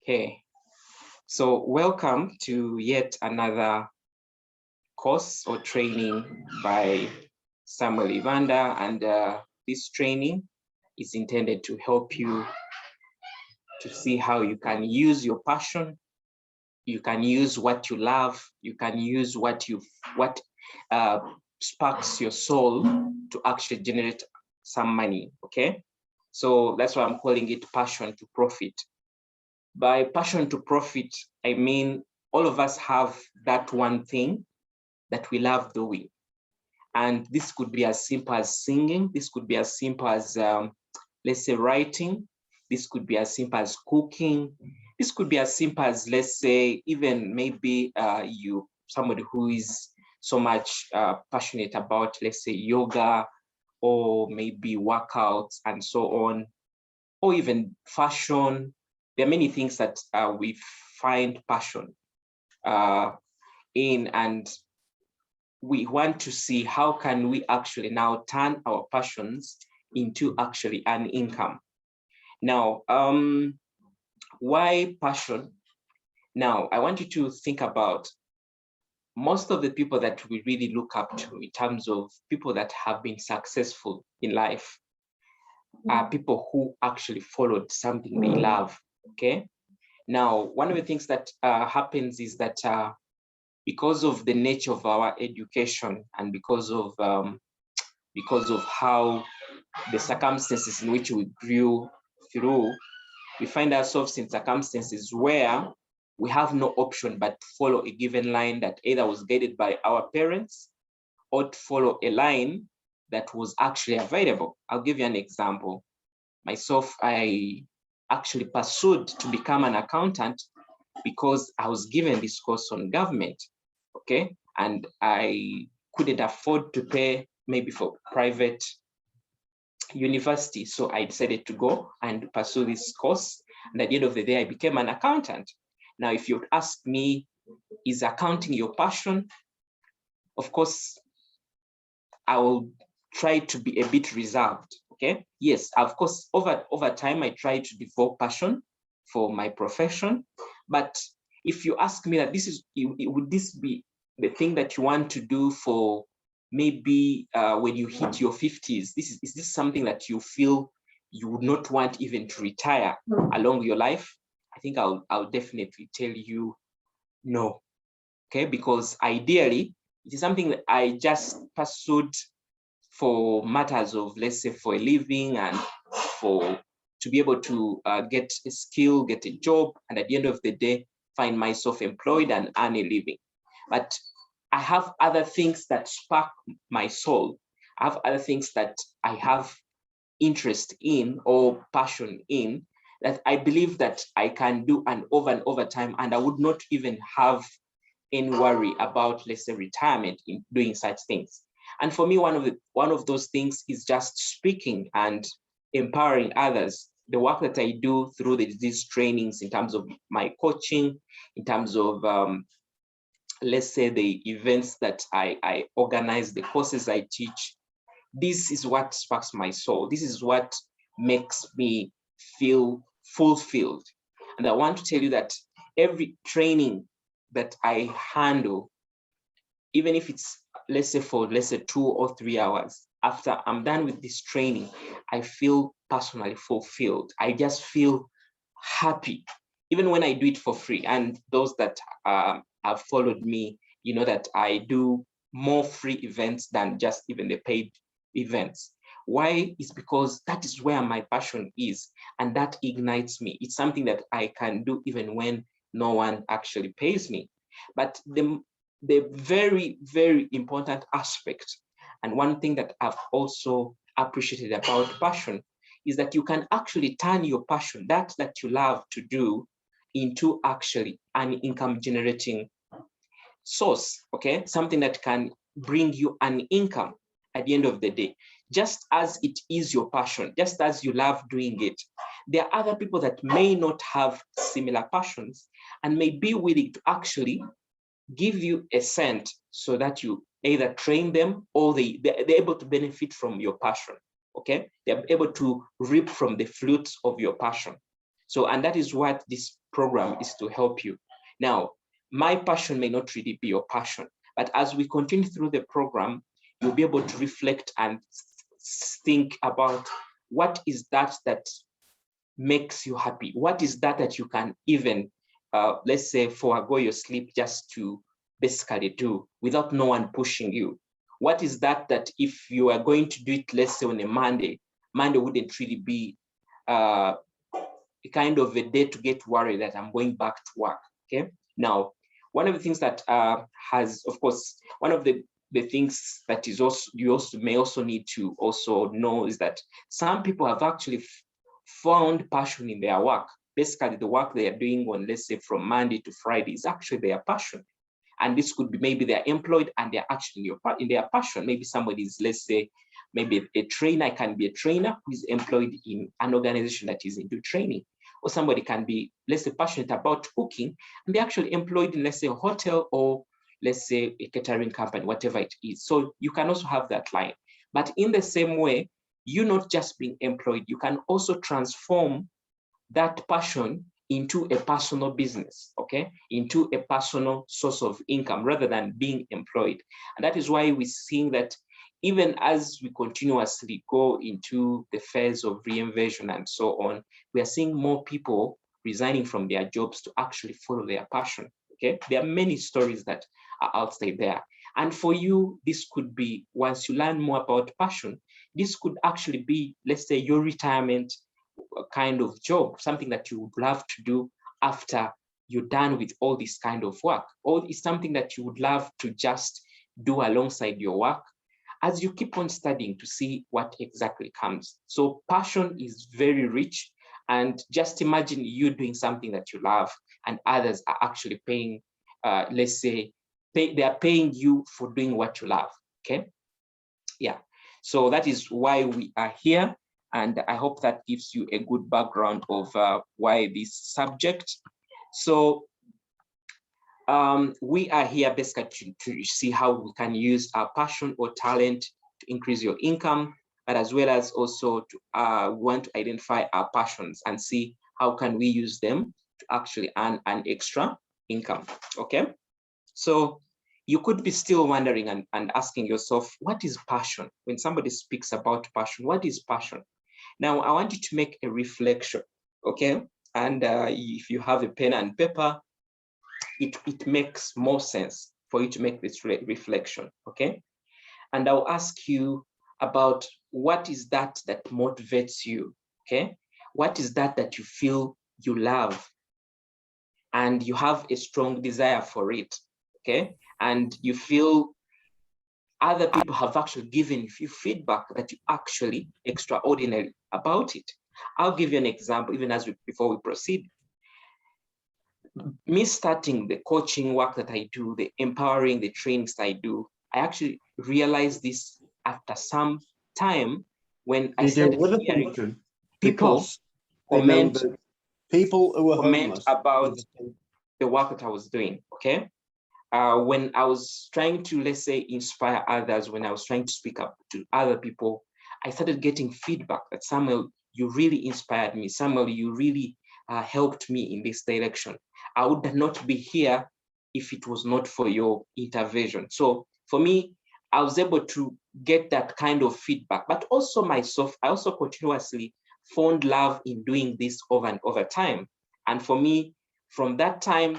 Okay, so welcome to yet another course or training by Samuel Evander, and this training is intended to help you to see how you can use your passion, you can use what you love, you can use what sparks your soul to actually generate some money. Okay, so that's why I'm calling it passion to profit. By passion to profit, I mean all of us have that one thing that we love doing. And this could be as simple as singing. This could be as simple as, let's say, writing. This could be as simple as cooking. This could be as simple as, let's say, even maybe somebody who is so much passionate about, let's say, yoga, or maybe workouts and so on, or even fashion. There are many things that we find passion in, and we want to see how can we actually now turn our passions into actually an income. Now, why passion? Now, I want you to think about most of the people that we really look up to in terms of people that have been successful in life are people who actually followed something they love, okay? Now, one of the things that happens is that because of the nature of our education and because of how the circumstances in which we grew through, we find ourselves in circumstances where we have no option but to follow a given line that either was guided by our parents or to follow a line that was actually available. I'll give you an example. Myself, I actually pursued to become an accountant because I was given this course on government, okay? And I couldn't afford to pay maybe for private university. So I decided to go and pursue this course. And at the end of the day, I became an accountant. Now, if you'd ask me, is accounting your passion? Of course, I will try to be a bit reserved, okay? Yes, of course, over time, I try to develop passion for my profession. But if you ask me that would this be the thing that you want to do for maybe when you hit your 50s, is this something that you feel you would not want even to retire along your life? I think I'll definitely tell you no, okay? Because ideally, it is something that I just pursued for matters of, let's say, for a living and to be able to get a skill, get a job, and at the end of the day, find myself employed and earn a living. But I have other things that spark my soul. I have other things that I have interest in or passion in that I believe that I can do and over time, and I would not even have any worry about, let's say, retirement in doing such things. And for me, one of those things is just speaking and empowering others. The work that I do through these trainings in terms of my coaching, in terms of, let's say, the events that I organize, the courses I teach, this is what sparks my soul. This is what makes me feel fulfilled. And I want to tell you that every training that I handle, even if it's, let's say, for 2 or 3 hours, after I'm done with this training, I feel personally fulfilled. I just feel happy, even when I do it for free. And those that have followed me, you know that I do more free events than just even the paid events. Why? Is because that is where my passion is, and that ignites me. It's something that I can do even when no one actually pays me. But the very, very important aspect, and one thing that I've also appreciated about passion, is that you can actually turn your passion, that you love to do, into actually an income generating source, okay? Something that can bring you an income at the end of the day. Just as it is your passion, just as you love doing it, there are other people that may not have similar passions and may be willing to actually give you a cent so that you either train them or they're able to benefit from your passion, okay? They're able to reap from the fruits of your passion. So, and that is what this program is to help you. Now, my passion may not really be your passion, but as we continue through the program, you'll be able to reflect and think about what is that makes you happy? What is that you can even, let's say, forego your sleep just to basically do without no one pushing you? What is that if you are going to do it, let's say on a Monday wouldn't really be a kind of a day to get worried that I'm going back to work, okay? Now, one of the things that has, of course, one of the things that is also, you also may also need to also know is that some people have actually found passion in their work. Basically, the work they are doing on, let's say, from Monday to Friday is actually their passion. And this could be maybe they're employed and they're actually in their passion. Maybe somebody is, let's say, maybe a trainer can be a trainer who is employed in an organization that is into training. Or somebody can be, let's say, passionate about cooking and they're actually employed in, let's say, a hotel or, let's say, a catering company, whatever it is. So you can also have that line. But in the same way, you're not just being employed, you can also transform that passion into a personal business, okay? Into a personal source of income rather than being employed. And that is why we're seeing that even as we continuously go into the phase of reinvention and so on, we are seeing more people resigning from their jobs to actually follow their passion, okay? There are many stories that are outside there. And for you, this could be, once you learn more about passion, this could actually be, let's say, your retirement kind of job, something that you would love to do after you're done with all this kind of work, or it's something that you would love to just do alongside your work as you keep on studying to see what exactly comes. So passion is very rich, and just imagine you doing something that you love and others are actually paying, let's say, they are paying you for doing what you love, okay? Yeah, so that is why we are here. And I hope that gives you a good background of why this subject. So we are here basically to see how we can use our passion or talent to increase your income, but as well as also to want to identify our passions and see how can we use them to actually earn an extra income, okay? So you could be still wondering and asking yourself, what is passion? When somebody speaks about passion, what is passion? Now, I want you to make a reflection, okay? And if you have a pen and paper, it makes more sense for you to make this reflection, okay? And I'll ask you about what is that motivates you, okay? What is that you feel you love and you have a strong desire for it, okay? And you feel other people have actually given you feedback that you actually extraordinary about it. I'll give you an example, even before we proceed. Me starting the coaching work that I do, the empowering, the trainings I do, I actually realized this after some time when I started hearing people comment about the work that I was doing, okay? When I was trying to, let's say, inspire others, when I was trying to speak up to other people, I started getting feedback that, Samuel, you really inspired me. Samuel, you really helped me in this direction. I would not be here if it was not for your intervention. So for me, I was able to get that kind of feedback, but also myself, I also continuously found love in doing this over and over time. And for me, from that time,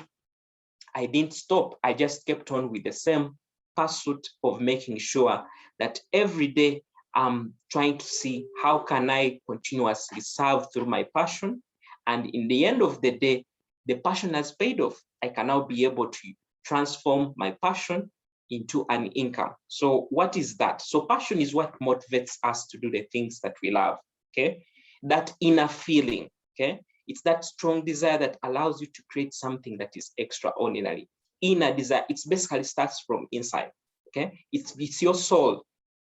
I didn't stop. I just kept on with the same pursuit of making sure that every day I'm trying to see how can I continuously serve through my passion. And in the end of the day, the passion has paid off. I can now be able to transform my passion into an income. So what is that? So passion is what motivates us to do the things that we love, okay? That inner feeling, okay? It's that strong desire that allows you to create something that is extraordinary. Inner desire, it basically starts from inside, okay? It's your soul.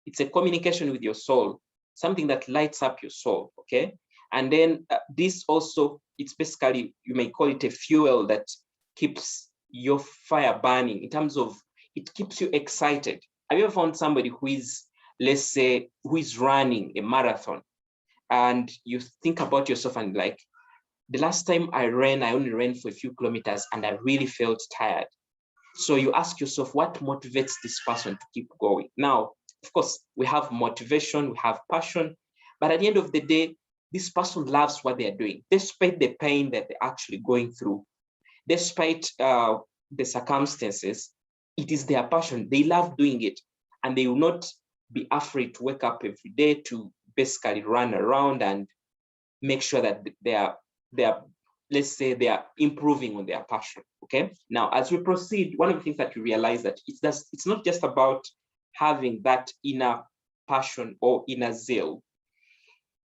It's a communication with your soul, something that lights up your soul, okay? And then this also, it's basically, you may call it a fuel that keeps your fire burning in terms of, it keeps you excited. Have you ever found somebody who is, let's say, who is running a marathon and you think about yourself and like, the last time I ran, I only ran for a few kilometers and I really felt tired. So you ask yourself, what motivates this person to keep going? Now, of course, we have motivation, we have passion, but at the end of the day, this person loves what they're doing, despite the pain that they're actually going through, despite the circumstances. It is their passion. They love doing it, and they will not be afraid to wake up every day to basically run around and make sure that they are, let's say, they are improving on their passion. Okay. Now, as we proceed, one of the things that you realize that it's not just about having that inner passion or inner zeal.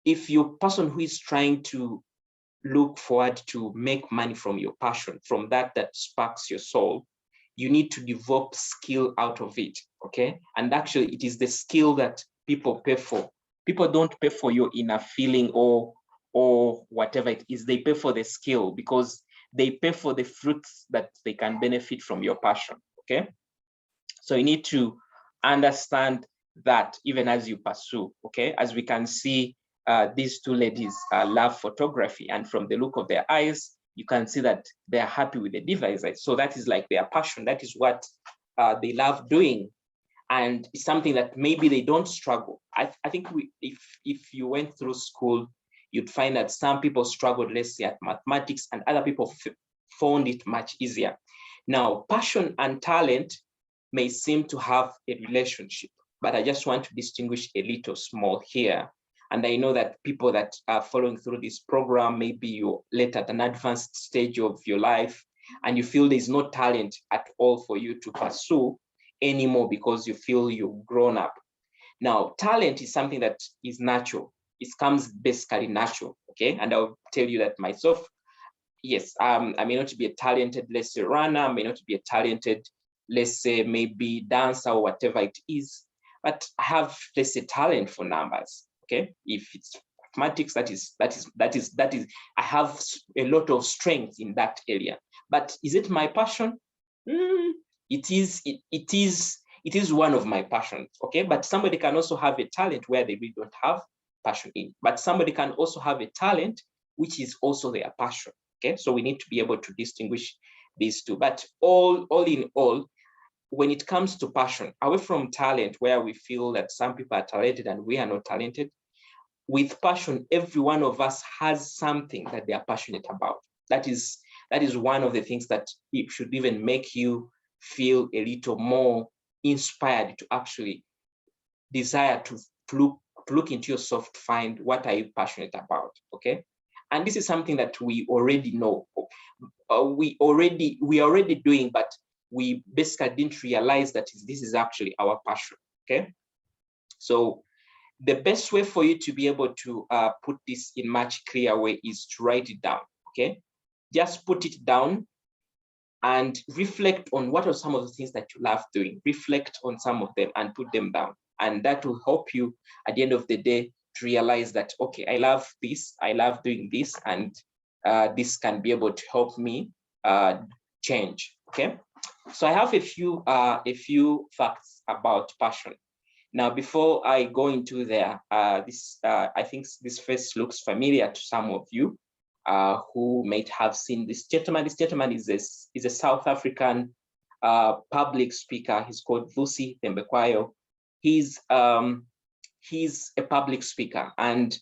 If you're a person who is trying to look forward to make money from your passion, from that sparks your soul, you need to develop skill out of it. Okay. And actually, it is the skill that people pay for. People don't pay for your inner feeling or whatever it is. They pay for the skill, because they pay for the fruits that they can benefit from your passion. Okay. So you need to understand that even as you pursue. Okay. As we can see, these two ladies love photography, and from the look of their eyes, you can see that they are happy with the device. So that is like their passion. That is what they love doing. And it's something that maybe they don't struggle. I think if you went through school, you'd find that some people struggled, let's say, at mathematics, and other people found it much easier. Now, passion and talent may seem to have a relationship, but I just want to distinguish a little small here. And I know that people that are following through this program, maybe you're late at an advanced stage of your life, and you feel there's no talent at all for you to pursue anymore because you feel you've grown up. Now, talent is something that is natural. It comes basically natural, okay? And I'll tell you that myself, yes, I may not be a talented, let's say, runner, I may not be a talented, let's say, maybe dancer or whatever it is, but I have, let's say, talent for numbers, okay? If it's mathematics, that is, I have a lot of strength in that area. But is it my passion? It is one of my passions, okay? But somebody can also have a talent where they really don't have passion in. But somebody can also have a talent which is also their passion, okay? So we need to be able to distinguish these two. But all in all, when it comes to passion, away from talent, where we feel that some people are talented and we are not talented, with passion, every one of us has something that they are passionate about. That is one of the things that it should even make you feel a little more inspired to actually desire to look into yourself to find what are you passionate about, okay? And this is something that we already know. We are already doing, but we basically didn't realize that this is actually our passion, okay? So the best way for you to be able to put this in much clearer way is to write it down, okay? Just put it down and reflect on what are some of the things that you love doing. Reflect on some of them and put them down. And that will help you at the end of the day to realize that, okay, I love this, I love doing this, and this can be able to help me change, okay? So I have a few facts about passion. Now, before I go into there, I think this face looks familiar to some of you who might have seen this gentleman. This gentleman is a South African public speaker. He's called Vusi Thembekwayo. He's a public speaker, and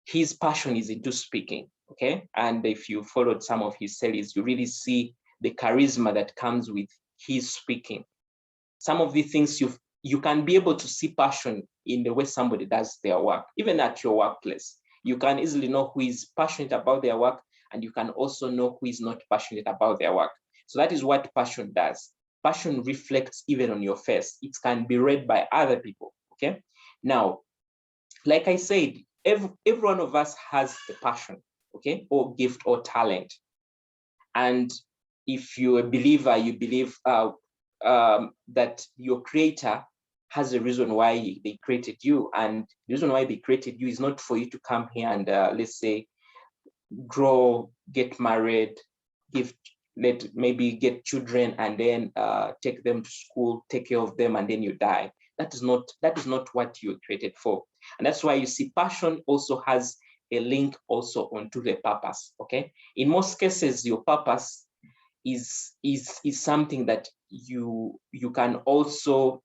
his passion is into speaking, okay? And if you followed some of his series, you really see the charisma that comes with his speaking. Some of the things you can be able to see passion in the way somebody does their work, even at your workplace. You can easily know who is passionate about their work, and you can also know who is not passionate about their work. So that is what passion does. Passion reflects even on your face. It can be read by other people, okay? Now, like I said, every one of us has a passion, okay, or gift or talent. And if you're a believer, you believe that your creator has a reason why they created you. And the reason why they created you is not for you to come here and let's say, grow, get married, maybe get children, and then take them to school, take care of them, and then you die. That is not what you were created for. And that's why you see passion also has a link also onto the purpose. Okay, in most cases, your purpose is something that you can also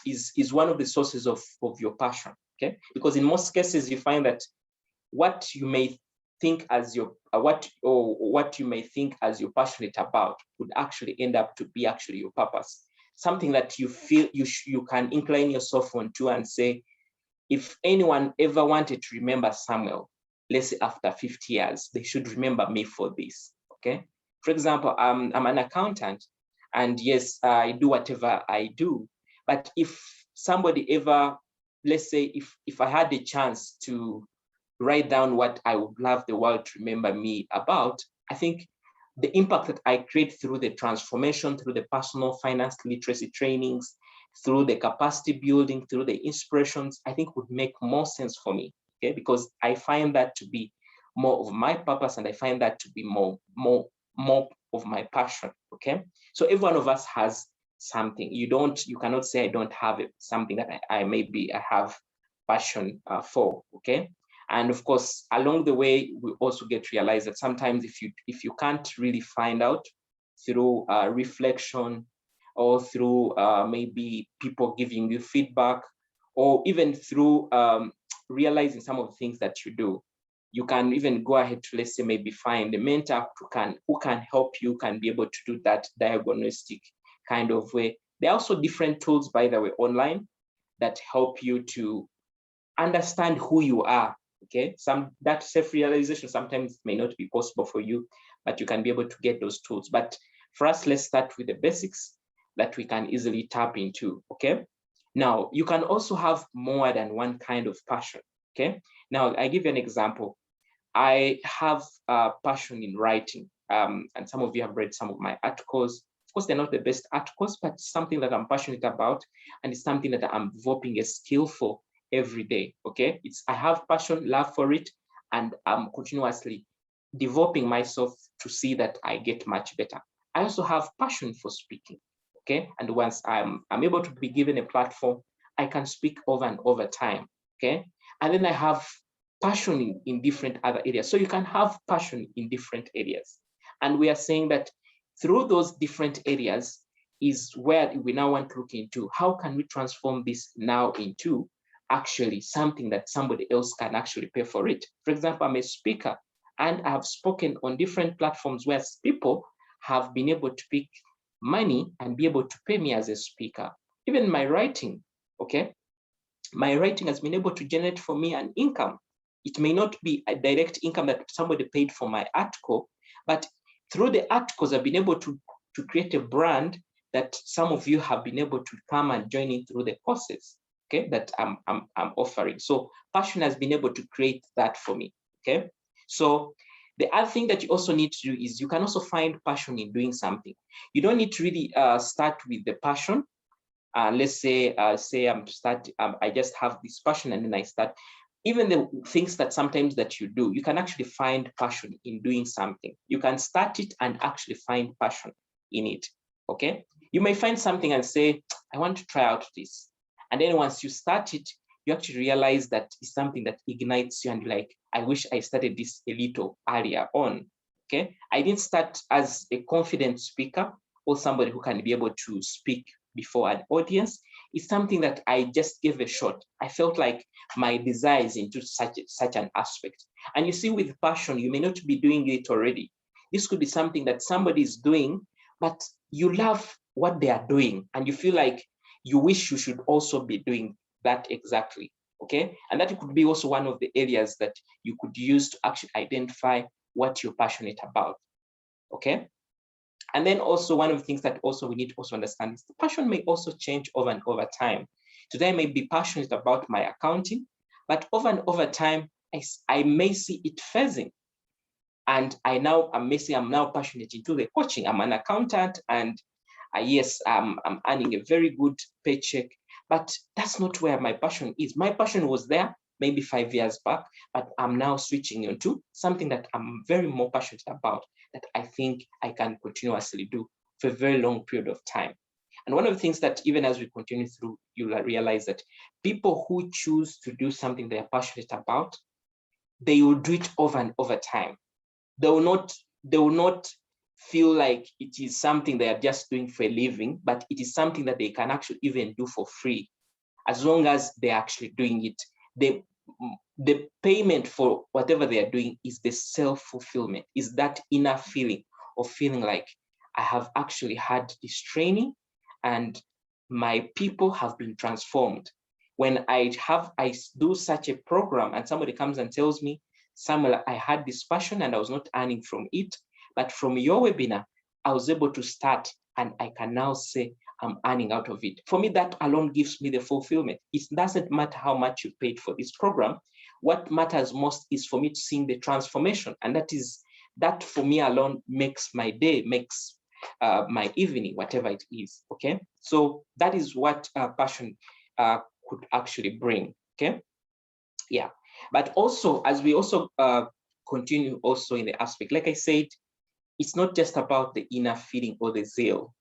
is one of the sources of your passion. Okay, because in most cases you find that what you may think as your what you may think as you're passionate about would actually end up to be actually your purpose, something that you feel you can incline yourself onto and say, if anyone ever wanted to remember Samuel, let's say after 50 years, they should remember me for this. Okay, for example, I'm an accountant, and yes, I do whatever I do, but if somebody ever, let's say if I had the chance to write down what I would love the world to remember me about, I think the impact that I create through the transformation, through the personal finance literacy trainings, through the capacity building, through the inspirations, I think would make more sense for me. Okay, because I find that to be more of my purpose, and I find that to be more of my passion. Okay, so every one of us has something. You cannot say I don't have it, something that I have passion for. Okay, and of course, along the way, we also get to realize that sometimes if you can't really find out through reflection, or through maybe people giving you feedback, or even through realizing some of the things that you do, you can even go ahead to, let's say, maybe find a mentor who can help you, can be able to do that diagnostic kind of way. There are also different tools, by the way, online that help you to understand who you are. Okay, that self-realization sometimes may not be possible for you, but you can be able to get those tools. But for us, let's start with the basics that we can easily tap into. Okay, now you can also have more than one kind of passion. Okay, now I give you an example. I have a passion in writing, and some of you have read some of my articles. Of course, they're not the best articles, but it's something that I'm passionate about, and it's something that I'm developing a skill for every day. Okay, I have passion, love for it, and I'm continuously developing myself to see that I get much better. I also have passion for speaking. Okay, and once I'm able to be given a platform, I can speak over and over time. Okay, and then I have passion in different other areas. So you can have passion in different areas, and we are saying that through those different areas is where we now want to look into how can we transform this now into actually something that somebody else can actually pay for it. For example, I'm a speaker, and I have spoken on different platforms where people have been able to pick money and be able to pay me as a speaker. Even my writing, okay? My writing has been able to generate for me an income. It may not be a direct income that somebody paid for my article, but through the articles, I've been able to create a brand that some of you have been able to come and join in through the courses, okay, that I'm offering. So passion has been able to create that for me, okay? So the other thing that you also need to do is you can also find passion in doing something. You don't need to really start with the passion. Let's say I just have this passion, and then I start. Even the things that sometimes that you do, you can actually find passion in doing something. You can start it and actually find passion in it, okay? You may find something and say, I want to try out this. And then once you start it, you actually realize that it's something that ignites you, and you're like, I wish I started this a little earlier on, okay? I didn't start as a confident speaker or somebody who can be able to speak before an audience. It's something that I just gave a shot. I felt like my desire is into such an aspect. And you see, with passion, you may not be doing it already. This could be something that somebody is doing, but you love what they are doing, and you feel like you wish you should also be doing that exactly, okay? And that could be also one of the areas that you could use to actually identify what you're passionate about, okay? And then also one of the things that also we need to also understand is the passion may also change over and over time. Today I may be passionate about my accounting, but over and over time, I may see it phasing. And I'm now passionate into the coaching. I'm an accountant, and yes, I'm earning a very good paycheck, but that's not where my passion is. My passion was there maybe 5 years back, but I'm now switching into something that I'm very more passionate about, that I think I can continuously do for a very long period of time. And one of the things that even as we continue through, you'll realize that people who choose to do something they're passionate about, they will do it over and over time. They will not feel like it is something they are just doing for a living, but it is something that they can actually even do for free, as long as they're actually doing it. The payment for whatever they are doing is the self-fulfillment, is that inner feeling of feeling like I have actually had this training and my people have been transformed. When I do such a program and somebody comes and tells me, Samuel, I had this passion and I was not earning from it, but from your webinar, I was able to start and I can now say I'm earning out of it. For me, that alone gives me the fulfillment. It doesn't matter how much you paid for this program. What matters most is for me to see the transformation. And that for me alone makes my day, makes my evening, whatever it is, okay? So that is what passion could actually bring, okay? Yeah, but also, as we also continue also in the aspect, like I said, it's not just about the inner feeling or the zeal,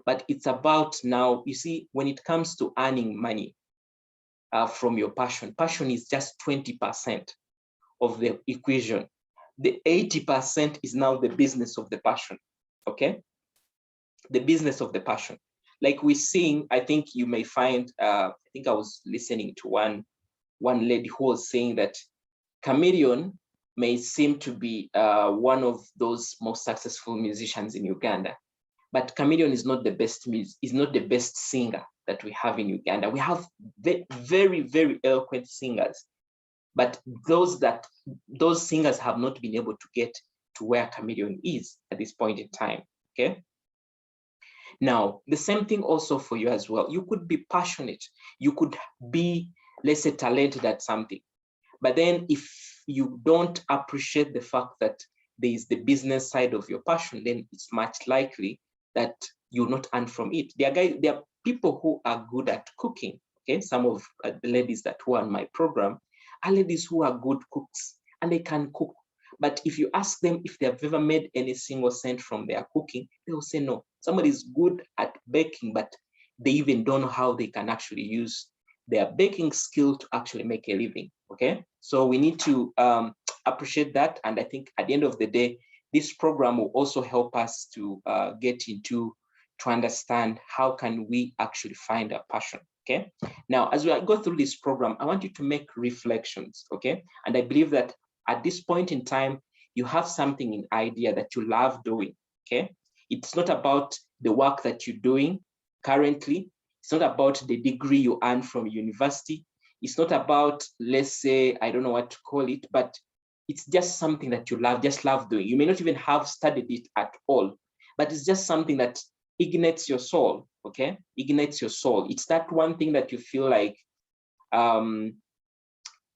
but it's about now, you see, when it comes to earning money from your passion, passion is just 20% of the equation. The 80% is now the business of the passion, okay? The business of the passion. Like we're seeing, I think you may find, I think I was listening to one lady who was saying that Chameleon may seem to be one of those most successful musicians in Uganda, but Chameleon is not the best singer that we have in Uganda. We have very, very eloquent singers, but those singers have not been able to get to where Chameleon is at this point in time, okay? Now, the same thing also for you as well. You could be passionate. You could be, let's say, talented at something. But then if you don't appreciate the fact that there is the business side of your passion, then it's much likely that you'll not earn from it. There are people who are good at cooking. Okay, some of the ladies that were on my program are ladies who are good cooks and they can cook. But if you ask them if they have ever made any single cent from their cooking, they will say no. Somebody is good at baking, but they even don't know how they can actually use their baking skill to actually make a living, okay? So we need to appreciate that. And I think at the end of the day, this program will also help us to to understand how can we actually find a passion, okay? Now, as we go through this program, I want you to make reflections, okay? And I believe that at this point in time, you have something in idea that you love doing, okay? It's not about the work that you're doing currently. It's not about the degree you earn from university. It's not about, let's say, I don't know what to call it, but it's just something that you just love doing. You may not even have studied it at all, but it's just something that ignites your soul, okay? Ignites your soul. It's that one thing that you feel like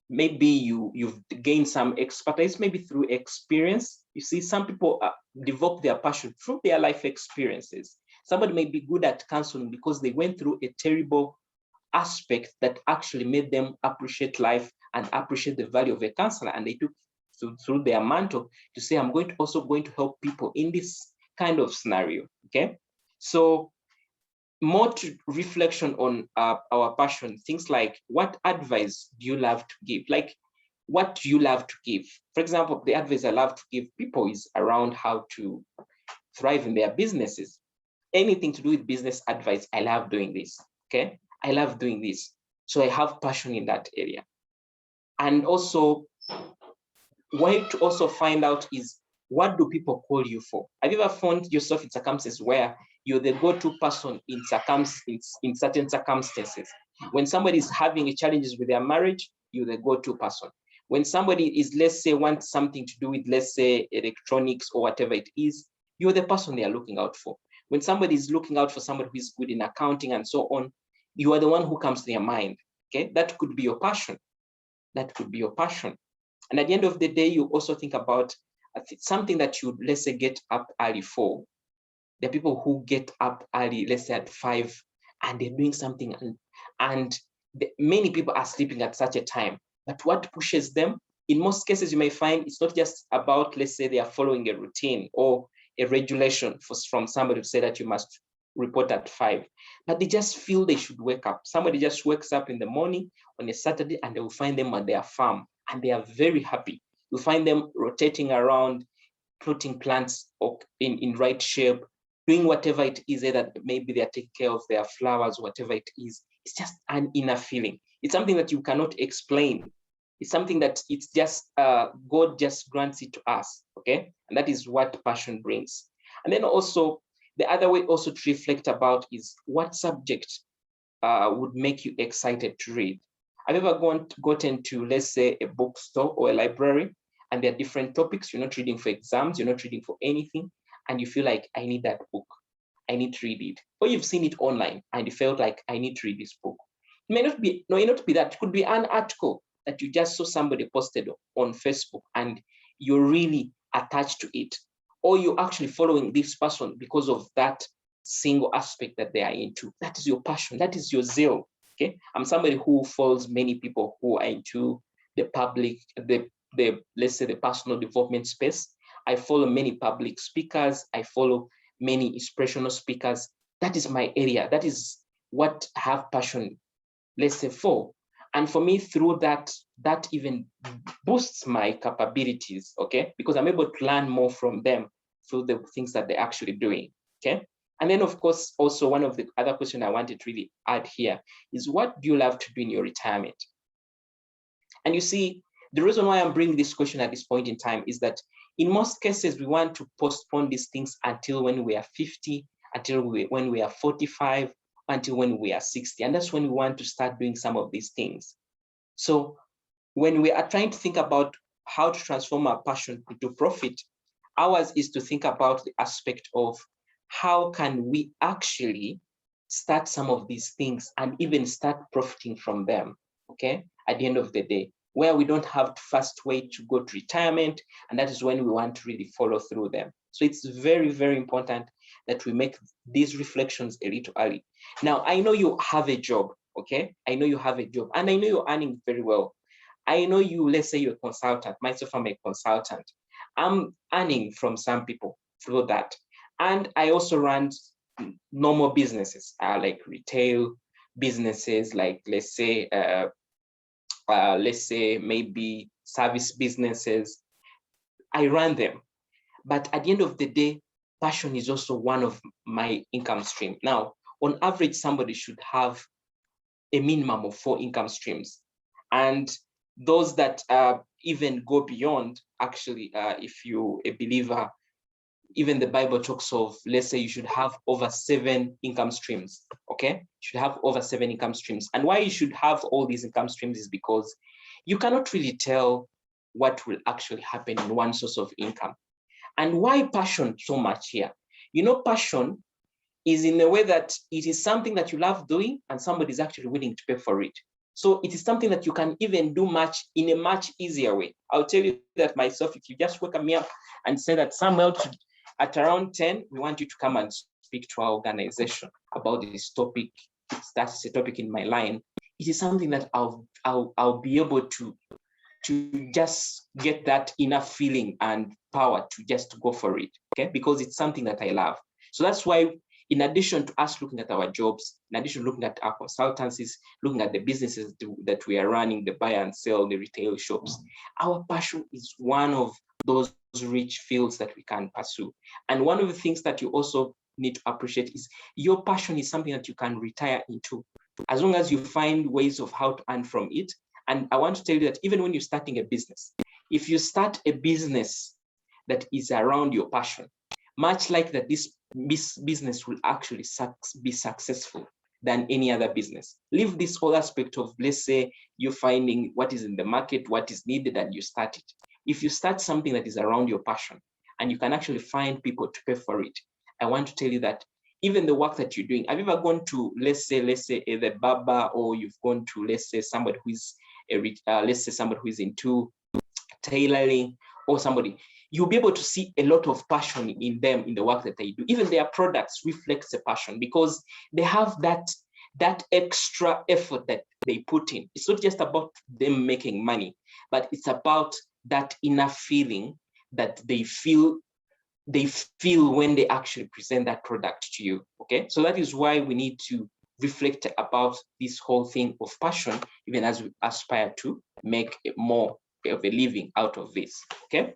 maybe you've gained some expertise, maybe through experience. You see, some people develop their passion through their life experiences. Somebody may be good at counseling because they went through a terrible aspect that actually made them appreciate life and appreciate the value of a counselor. And they took through their mantle to say, I'm also going to help people in this kind of scenario, okay? So more to reflection on our passion, things like, what advice do you love to give? Like, what do you love to give? For example, the advice I love to give people is around how to thrive in their businesses. Anything to do with business advice, I love doing this, okay? I love doing this. So I have passion in that area. And also, way to also find out is, what do people call you for? Have you ever found yourself in circumstances where you're the go-to person in certain circumstances? When somebody is having challenges with their marriage, you're the go-to person. When somebody is, let's say, wants something to do with, let's say, electronics or whatever it is, you're the person they are looking out for. When somebody is looking out for somebody who is good in accounting and so on, you are the one who comes to their mind, okay? That could be your passion. That could be your passion. And at the end of the day, you also think about something that you, let's say, get up early for. There are people who get up early, let's say at 5, and they're doing something, and many people are sleeping at such a time. But what pushes them? In most cases, you may find it's not just about, let's say, they are following a routine or a regulation from somebody who said that you must report at 5, but they just feel they should wake up. Somebody just wakes up in the morning on a Saturday and they will find them at their farm and they are very happy. You find them rotating around, putting plants in right shape, doing whatever it is, either maybe they're taking care of their flowers, whatever it is. It's just an inner feeling. It's something that you cannot explain. It's something that it's just, God just grants it to us, okay? And that is what passion brings. And then also, the other way also to reflect about is what subject would make you excited to read. Have you ever gotten to, let's say, a bookstore or a library, and there are different topics? You're not reading for exams, you're not reading for anything, and you feel like, I need that book, I need to read it. Or you've seen it online and you felt like, I need to read this book. It may not be, no, it may not be that. It could be an article that you just saw somebody posted on Facebook and you're really attached to it. Or you're actually following this person because of that single aspect that they are into. That is your passion, that is your zeal. Okay, I'm somebody who follows many people who are into the public, the let's say the personal development space. I follow many public speakers, I follow many inspirational speakers. That is my area. That is what I have passion, let's say, for. And for me, through that, that even boosts my capabilities, okay? Because I'm able to learn more from them through the things that they're actually doing, okay? And then, of course, also one of the other questions I wanted to really add here is, what do you love to do in your retirement? And you see, the reason why I'm bringing this question at this point in time is that in most cases, we want to postpone these things until when we are 50, when we are 45, until when we are 60. And that's when we want to start doing some of these things. So when we are trying to think about how to transform our passion into profit, ours is to think about the aspect of how can we actually start some of these things and even start profiting from them, okay, at the end of the day, where we don't have to first wait to go to retirement, and that is when we want to really follow through them. So it's very, very important that we make these reflections a little early. Now, I know you have a job, okay? I know you have a job, and I know you're earning very well. I know you, let's say you're a consultant, myself, I'm a consultant. I'm earning from some people through that. And I also run normal businesses, like retail businesses, like let's say maybe service businesses. I run them. But at the end of the day, passion is also one of my income stream. Now, on average, somebody should have a minimum of 4 income streams. And those that even go beyond, actually, if you're a believer, even the Bible talks of, let's say you should have over 7 income streams, okay? You should have over 7 income streams. And why you should have all these income streams is because you cannot really tell what will actually happen in one source of income. And why passion so much here? You know, passion is in a way that it is something that you love doing and somebody is actually willing to pay for it. So it is something that you can even do in a much easier way. I'll tell you that myself, if you just wake me up and say that, Samuel, at around 10, we want you to come and speak to our organization about this topic. That's a topic in my line. It is something that I'll be able to just get that inner feeling and power to just go for it, okay? Because it's something that I love. So that's why, in addition to us looking at our jobs, in addition to looking at our consultancies, looking at the businesses that we are running, the buy and sell, the retail shops, our passion is one of those rich fields that we can pursue. And one of the things that you also need to appreciate is your passion is something that you can retire into, as long as you find ways of how to earn from it. And I want to tell you that even when you're starting a business, if you start a business that is around your passion, much like that, this business will actually be successful than any other business. Leave this whole aspect of, let's say, you're finding what is in the market, what is needed, and you start it. If you start something that is around your passion and you can actually find people to pay for it, I want to tell you that even the work that you're doing, have you ever gone to, let's say the barber, or you've gone to, let's say, somebody who is somebody who is into tailoring, or somebody, you'll be able to see a lot of passion in them, in the work that they do. Even their products reflect the passion because they have that extra effort that they put in. It's not just about them making money, but it's about that inner feeling that they feel when they actually present that product to you, okay? So that is why we need to reflect about this whole thing of passion, even as we aspire to make more of a living out of this. Okay.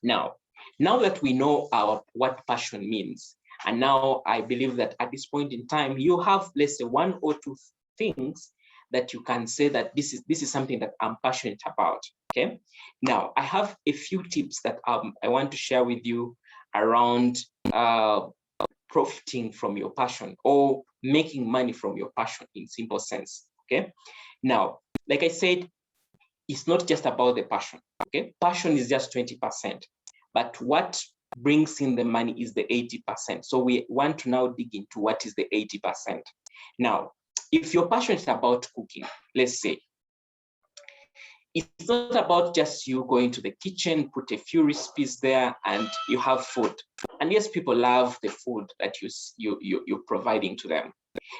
Now that we know what passion means, and now I believe that at this point in time, you have, let's say, one or two things that you can say that this is something that I'm passionate about. Okay. Now I have a few tips that I want to share with you around profiting from your passion or making money from your passion in simple sense. Okay. Now, like I said, it's not just about the passion. Okay. Passion is just 20%, but what brings in the money is the 80%. So we want to now dig into what is the 80%. Now, if you're passionate about cooking, let's say, it's not about just you going to the kitchen, put a few recipes there, and you have food. And yes, people love the food that you're providing to them.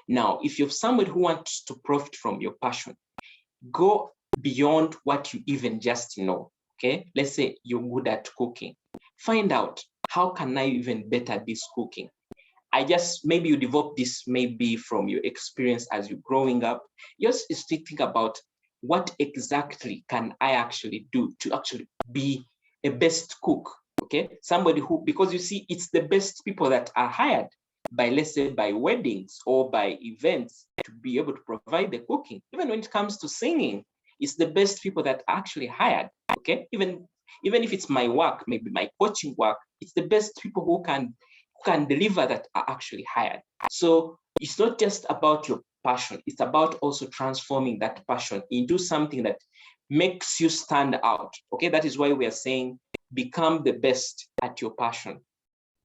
Now, if you're somebody who wants to profit from your passion, go beyond what you even just know. Okay, let's say you're good at cooking. Find out, how can I even better this cooking? Maybe you develop this maybe from your experience as you're growing up. Just think about, what exactly can I actually do to actually be a best cook? Okay, somebody who, because you see, it's the best people that are hired by, let's say, by weddings or by events to be able to provide the cooking. Even when it comes to singing, it's the best people that are actually hired. Okay, even if it's my work, maybe my coaching work, it's the best people who can deliver that are actually hired. So it's not just about your passion, it's about also transforming that passion into something that makes you stand out. Okay, that is why we are saying become the best at your passion.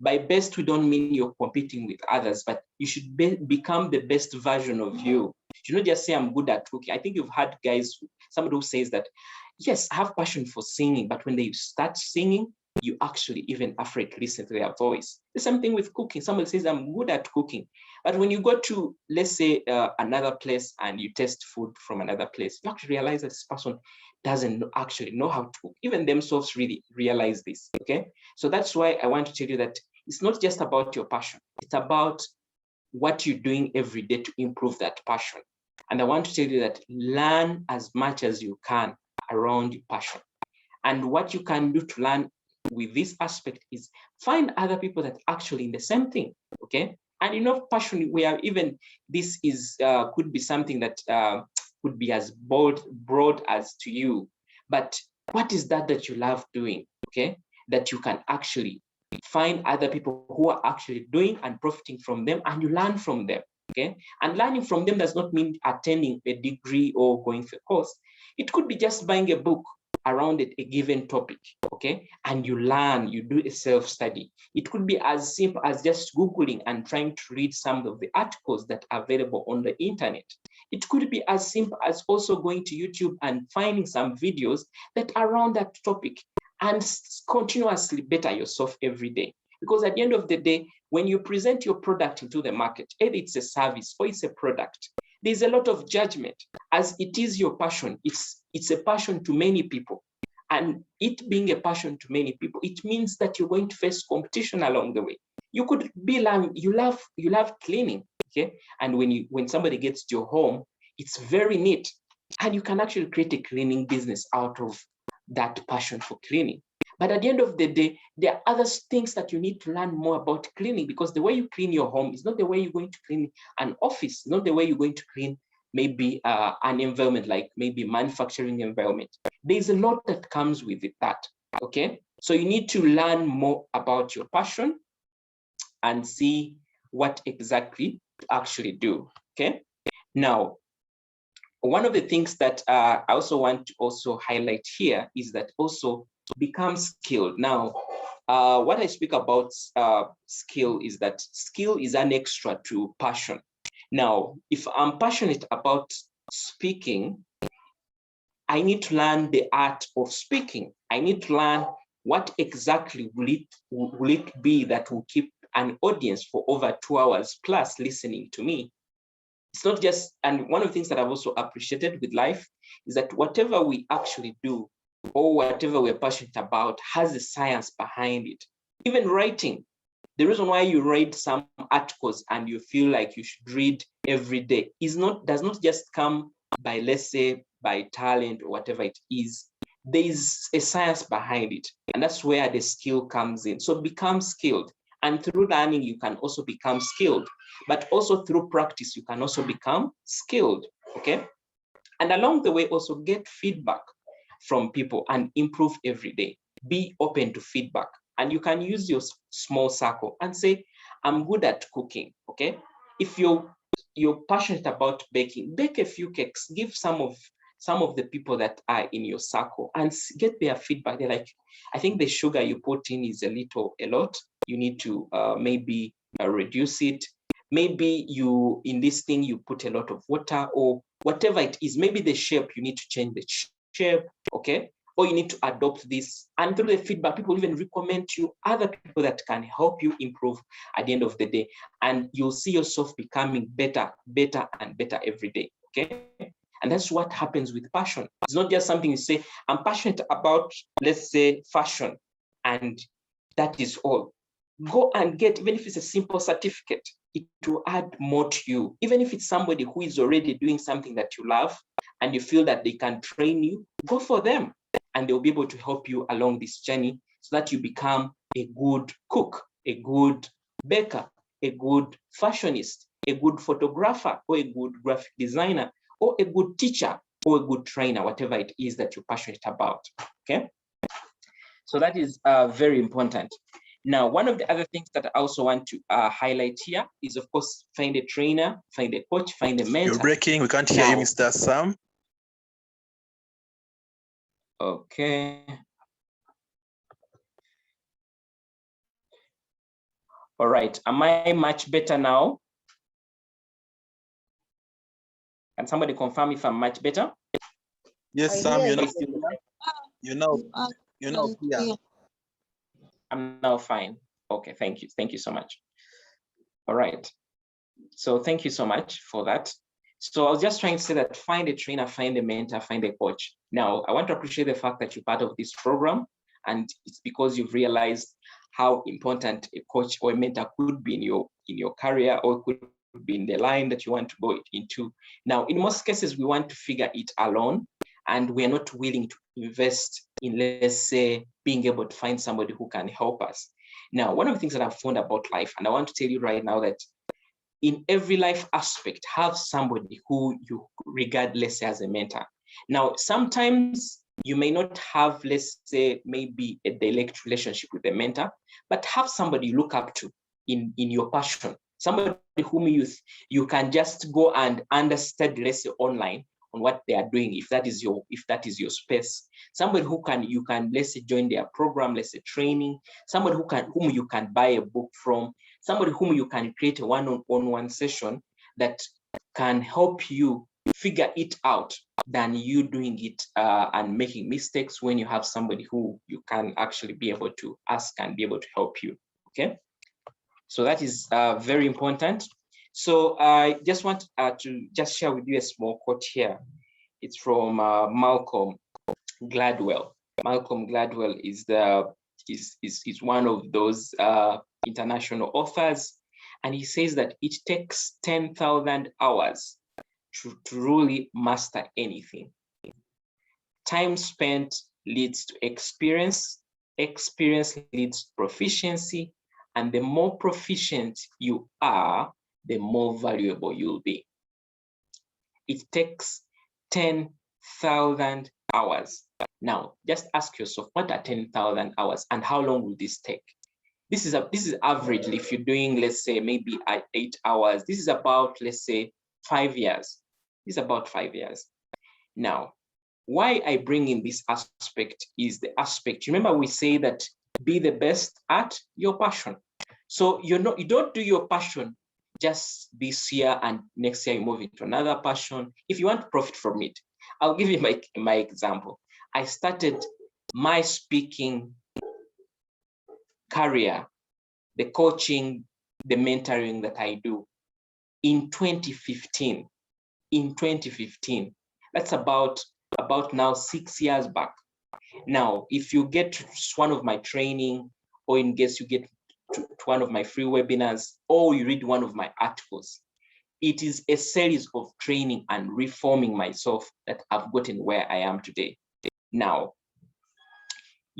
By best, we don't mean you're competing with others, but you should become the best version of you. You should not just say, I'm good at cooking. I think you've had guys, somebody who says that, yes, I have passion for singing, but when they start singing, you actually even afraid to listen to their voice. The same thing with cooking. Somebody says, I'm good at cooking. But when you go to, let's say, another place and you taste food from another place, you actually realize that this person doesn't actually know how to cook. Even themselves really realize this, okay? So that's why I want to tell you that it's not just about your passion. It's about what you're doing every day to improve that passion. And I want to tell you that learn as much as you can around your passion. And what you can do to learn with this aspect is find other people that actually in the same thing, okay? And passion, we are even, this is could be something that could be as broad as to you, but what is that you love doing, okay? That you can actually find other people who are actually doing and profiting from them, and you learn from them, okay? And learning from them does not mean attending a degree or going for a course. It could be just buying a book around a given topic, okay? And you learn, you do a self-study. It could be as simple as just Googling and trying to read some of the articles that are available on the internet. It could be as simple as also going to YouTube and finding some videos that are around that topic and continuously better yourself every day. Because at the end of the day, when you present your product into the market, either it's a service or it's a product, there's a lot of judgment. As it is your passion, it's a passion to many people. And it being a passion to many people, it means that you're going to face competition along the way. You could be you love cleaning, okay? And when somebody gets to your home, it's very neat. And you can actually create a cleaning business out of that passion for cleaning. But at the end of the day, there are other things that you need to learn more about cleaning, because the way you clean your home is not the way you're going to clean an office, not the way you're going to clean maybe an environment like maybe manufacturing environment. There's a lot that comes with that, okay? So you need to learn more about your passion and see what exactly to actually do, okay? Now, one of the things that I also want to also highlight here is that also become skilled. Now, what I speak about skill is that skill is an extra to passion. Now, if I'm passionate about speaking, I need to learn the art of speaking. I need to learn what exactly will it be that will keep an audience for over 2 hours plus listening to me. It's not just, and one of the things that I've also appreciated with life is that whatever we actually do or whatever we're passionate about has a science behind it. Even writing, the reason why you read some articles and you feel like you should read every day does not just come by, let's say, by talent or whatever it is. there's a science behind it, and that's where the skill comes in. So become skilled, and through learning you can also become skilled, but also through practice you can also become skilled. Okay, and along the way also get feedback from people and improve every day. Be open to feedback, and you can use your small circle and say, I'm good at cooking. Okay, if you're passionate about baking, bake a few cakes, give some of the people that are in your circle and get their feedback. They're like, I think the sugar you put in is a lot. You need to maybe reduce it. Maybe you, in this thing, you put a lot of water, or whatever it is. Maybe the shape, you need to change the shape, okay? Or you need to adopt this. And through the feedback, people even recommend to you other people that can help you improve at the end of the day. And you'll see yourself becoming better, better, and better every day, okay? And that's what happens with passion. It's not just something you say, I'm passionate about, let's say, fashion, and that is all. Go and get, even if it's a simple certificate, it will add more to you. Even if it's somebody who is already doing something that you love and you feel that they can train you, go for them and they'll be able to help you along this journey so that you become a good cook, a good baker, a good fashionist, a good photographer, or a good graphic designer, or a good teacher, or a good trainer, whatever it is that you're passionate about, okay? So that is very important. Now, one of the other things that I also want to highlight here is, of course, find a trainer, find a coach, find a mentor. You're breaking. We can't hear you, Mr. Sam. Okay. All right. Am I much better now? Can somebody confirm if I'm much better? Yes, Sam, you're now here. I'm now fine. Okay, thank you. Thank you so much. All right. So thank you so much for that. So I was just trying to say that find a trainer, find a mentor, find a coach. Now, I want to appreciate the fact that you're part of this program, and it's because you've realized how important a coach or a mentor could be in your career, or could be in the line that you want to go into. Now, in most cases, we want to figure it alone, and we're not willing to invest in, let's say, being able to find somebody who can help us. Now, one of the things that I've found about life, and I want to tell you right now, that in every life aspect, have somebody who you regard, let's say, as a mentor. Now, sometimes you may not have, let's say, maybe a direct relationship with a mentor, but have somebody you look up to in your passion, somebody whom you can just go and understudy, let's say, online on what they are doing, if that is your space. Somebody you can, let's say, join their program, let's say, training. Somebody whom you can buy a book from. Somebody whom you can create a one-on-one session that can help you figure it out than you doing it and making mistakes, when you have somebody who you can actually be able to ask and be able to help you, okay? So that is very important. So I just want to just share with you a small quote here. It's from Malcolm Gladwell. Malcolm Gladwell is one of those international authors, and he says that it takes 10,000 hours to really master anything. Time spent leads to experience, experience leads to proficiency, and the more proficient you are, the more valuable you'll be. It takes 10,000 hours. Now, just ask yourself, what are 10,000 hours and how long will this take? This is averagely, if you're doing, let's say, maybe 8 hours, this is about, let's say, 5 years. This is about 5 years. Now, why I bring in this aspect is the aspect, remember we say that be the best at your passion. So you don't do your passion just this year and next year you move into another passion. If you want to profit from it, I'll give you my example. I started my speaking career, the coaching, the mentoring that I do in 2015. In 2015, that's about now 6 years back. Now, if you get to one of my training, or in case you get to one of my free webinars, or you read one of my articles, it is a series of training and reforming myself that I've gotten where I am today. Now,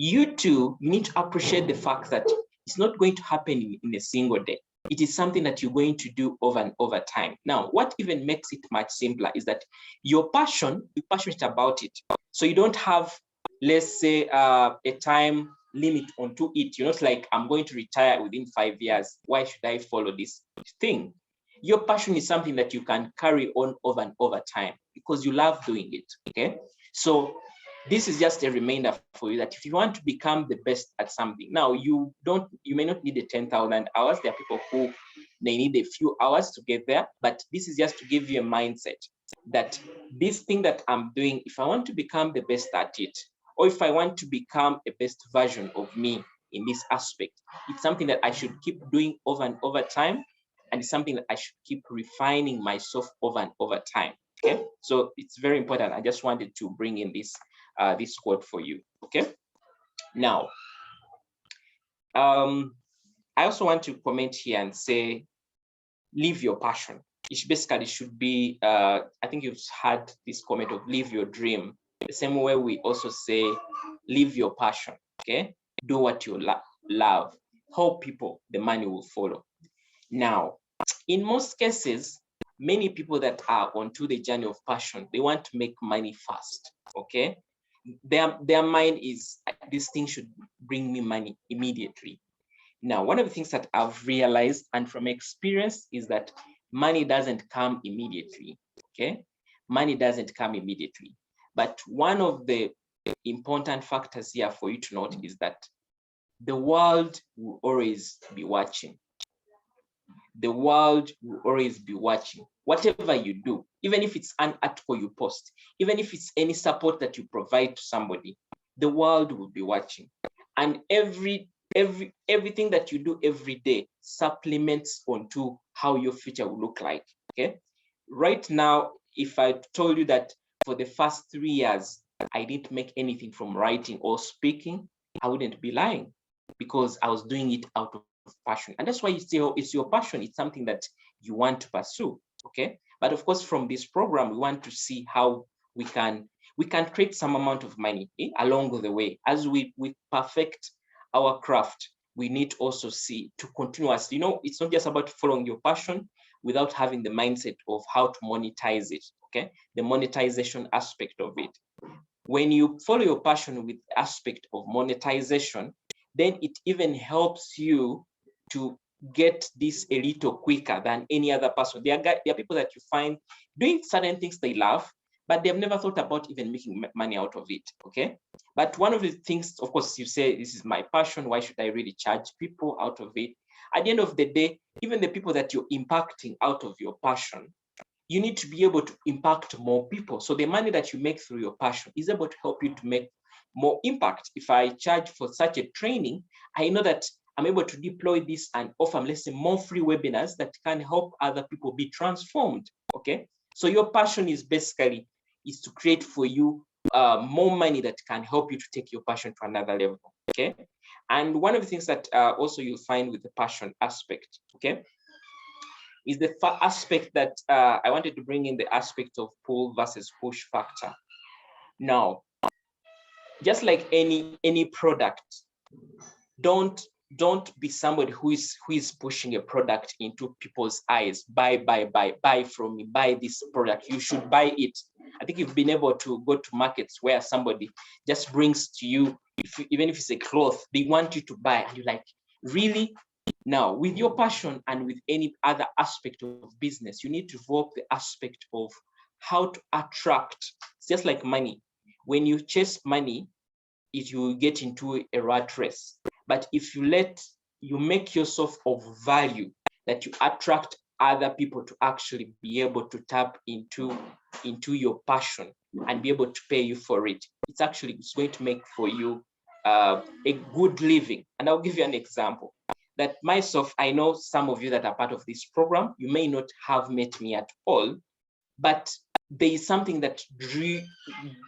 You too, you need to appreciate the fact that it's not going to happen in a single day. It is something that you're going to do over and over time. Now, what even makes it much simpler is that you're passionate about it. So you don't have, let's say, a time limit onto it. You're not like, I'm going to retire within 5 years. Why should I follow this thing? Your passion is something that you can carry on over and over time because you love doing it, okay? So this is just a reminder for you that if you want to become the best at something, now you may not need the 10,000 hours. There are people who they need a few hours to get there, but this is just to give you a mindset that this thing that I'm doing, if I want to become the best at it, or if I want to become a best version of me in this aspect, it's something that I should keep doing over and over time. And it's something that I should keep refining myself over and over time. Okay, so it's very important. I just wanted to bring in this this quote for you. Okay, now I also want to comment here and say, live your passion. It basically should be. I think you've had this comment of live your dream. The same way we also say, live your passion. Okay, do what you love. Help people, the money will follow. Now, in most cases, many people that are onto the journey of passion, they want to make money fast, okay? Their mind is, this thing should bring me money immediately. Now, one of the things that I've realized and from experience is that money doesn't come immediately, okay? Money doesn't come immediately. But one of the important factors here for you to note is that the world will always be watching. The world will always be watching. Whatever you do, even if it's an article you post, even if it's any support that you provide to somebody, the world will be watching. And everything that you do every day supplements onto how your future will look like. Okay. Right now, if I told you that for the first 3 years, I didn't make anything from writing or speaking, I wouldn't be lying because I was doing it out of passion. And that's why it's your passion. It's something that you want to pursue. Okay. But of course, from this program, we want to see how we can create some amount of money along the way. As we perfect our craft, we need to also see to continuously, it's not just about following your passion without having the mindset of how to monetize it. Okay. The monetization aspect of it. When you follow your passion with the aspect of monetization, then it even helps you to get this a little quicker than any other person. There are people that you find doing certain things they love, but they've never thought about even making money out of it, okay? But one of the things, of course, you say, this is my passion, why should I really charge people out of it? At the end of the day, even the people that you're impacting out of your passion, you need to be able to impact more people. So the money that you make through your passion is able to help you to make more impact. If I charge for such a training, I know that I'm able to deploy this and offer, let's say, more free webinars that can help other people be transformed, okay? So your passion is basically to create for you more money that can help you to take your passion to another level, okay? And one of the things that also you'll find with the passion aspect, okay, is the aspect that I wanted to bring in, the aspect of pull versus push factor. Now, just like any product, don't be somebody who is pushing a product into people's eyes. Buy from me, buy this product. You should buy it. I think you've been able to go to markets where somebody just brings to you, even if it's a cloth, they want you to buy, and you're like, really? Now, with your passion and with any other aspect of business, you need to develop the aspect of how to attract. It's just like money. When you chase money, you will get into a rat race. But if you make yourself of value, that you attract other people to actually be able to tap into your passion and be able to pay you for it, it's going to make for you a good living. And I'll give you an example. That myself, I know some of you that are part of this program, you may not have met me at all, but there is something that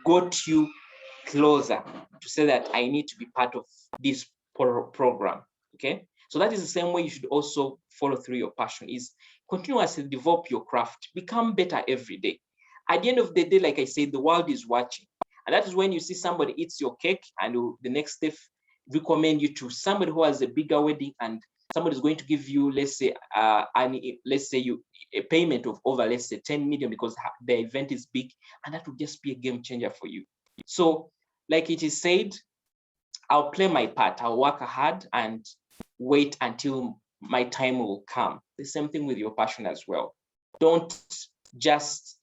got you closer to say that I need to be part of this program, okay? So that is the same way you should also follow through your passion, is continuously develop your craft, become better every day. At the end of the day, like I said, the world is watching. And that is when you see somebody eats your cake and the next step recommend you to somebody who has a bigger wedding, and somebody is going to give you, let's say, a payment of over, let's say, 10 million because the event is big, and that would just be a game changer for you. So, like it is said, I'll play my part. I'll work hard and wait until my time will come. The same thing with your passion as well. Don't just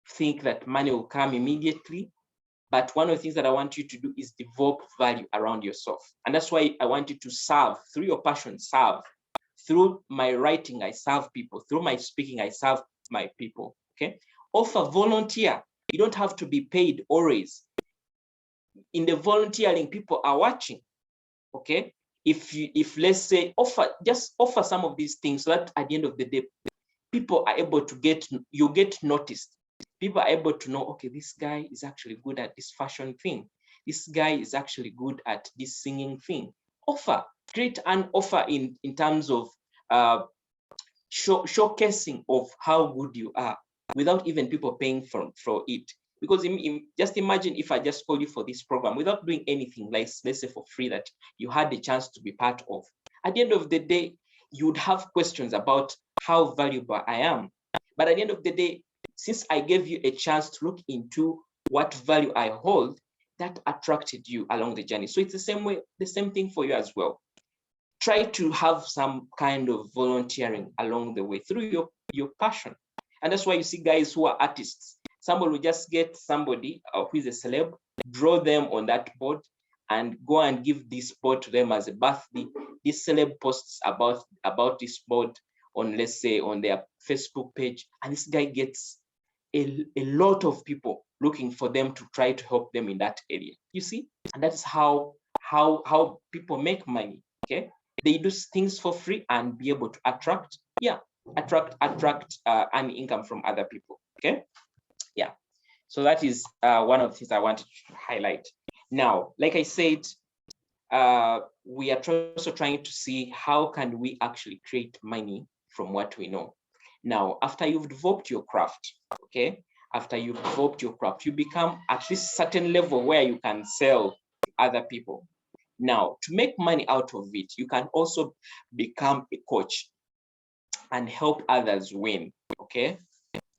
think that money will come immediately. But one of the things that I want you to do is develop value around yourself. And that's why I want you to serve through your passion, serve. Through my writing, I serve people. Through my speaking, I serve my people. Okay. Offer, volunteer. You don't have to be paid always. In the volunteering, people are watching. Okay. If let's say just offer some of these things so that at the end of the day, people are able to get noticed. People are able to know, okay, this guy is actually good at this fashion thing. This guy is actually good at this singing thing. Offer, create an offer in terms of showcasing of how good you are without even people paying for it. Because just imagine if I just call you for this program without doing anything, like let's say for free, that you had the chance to be part of. At the end of the day, you would have questions about how valuable I am. But at the end of the day, since I gave you a chance to look into what value I hold, that attracted you along the journey. So it's the same thing for you as well. Try to have some kind of volunteering along the way through your passion. And that's why you see guys who are artists. Somebody will just get somebody who is a celeb, draw them on that board, and go and give this board to them as a birthday. This celeb posts about this board on, let's say, on their Facebook page, and this guy gets a lot of people looking for them to try to help them in that area. You see, and that is how people make money. Okay, they do things for free and be able to attract an income from other people. Okay, yeah. So that is one of the things I wanted to highlight. Now, like I said, we are also trying to see how can we actually create money from what we know. Now, after you've developed your craft, okay, after you've developed your craft, you become at least a certain level where you can sell to other people. Now, to make money out of it, you can also become a coach and help others win, okay?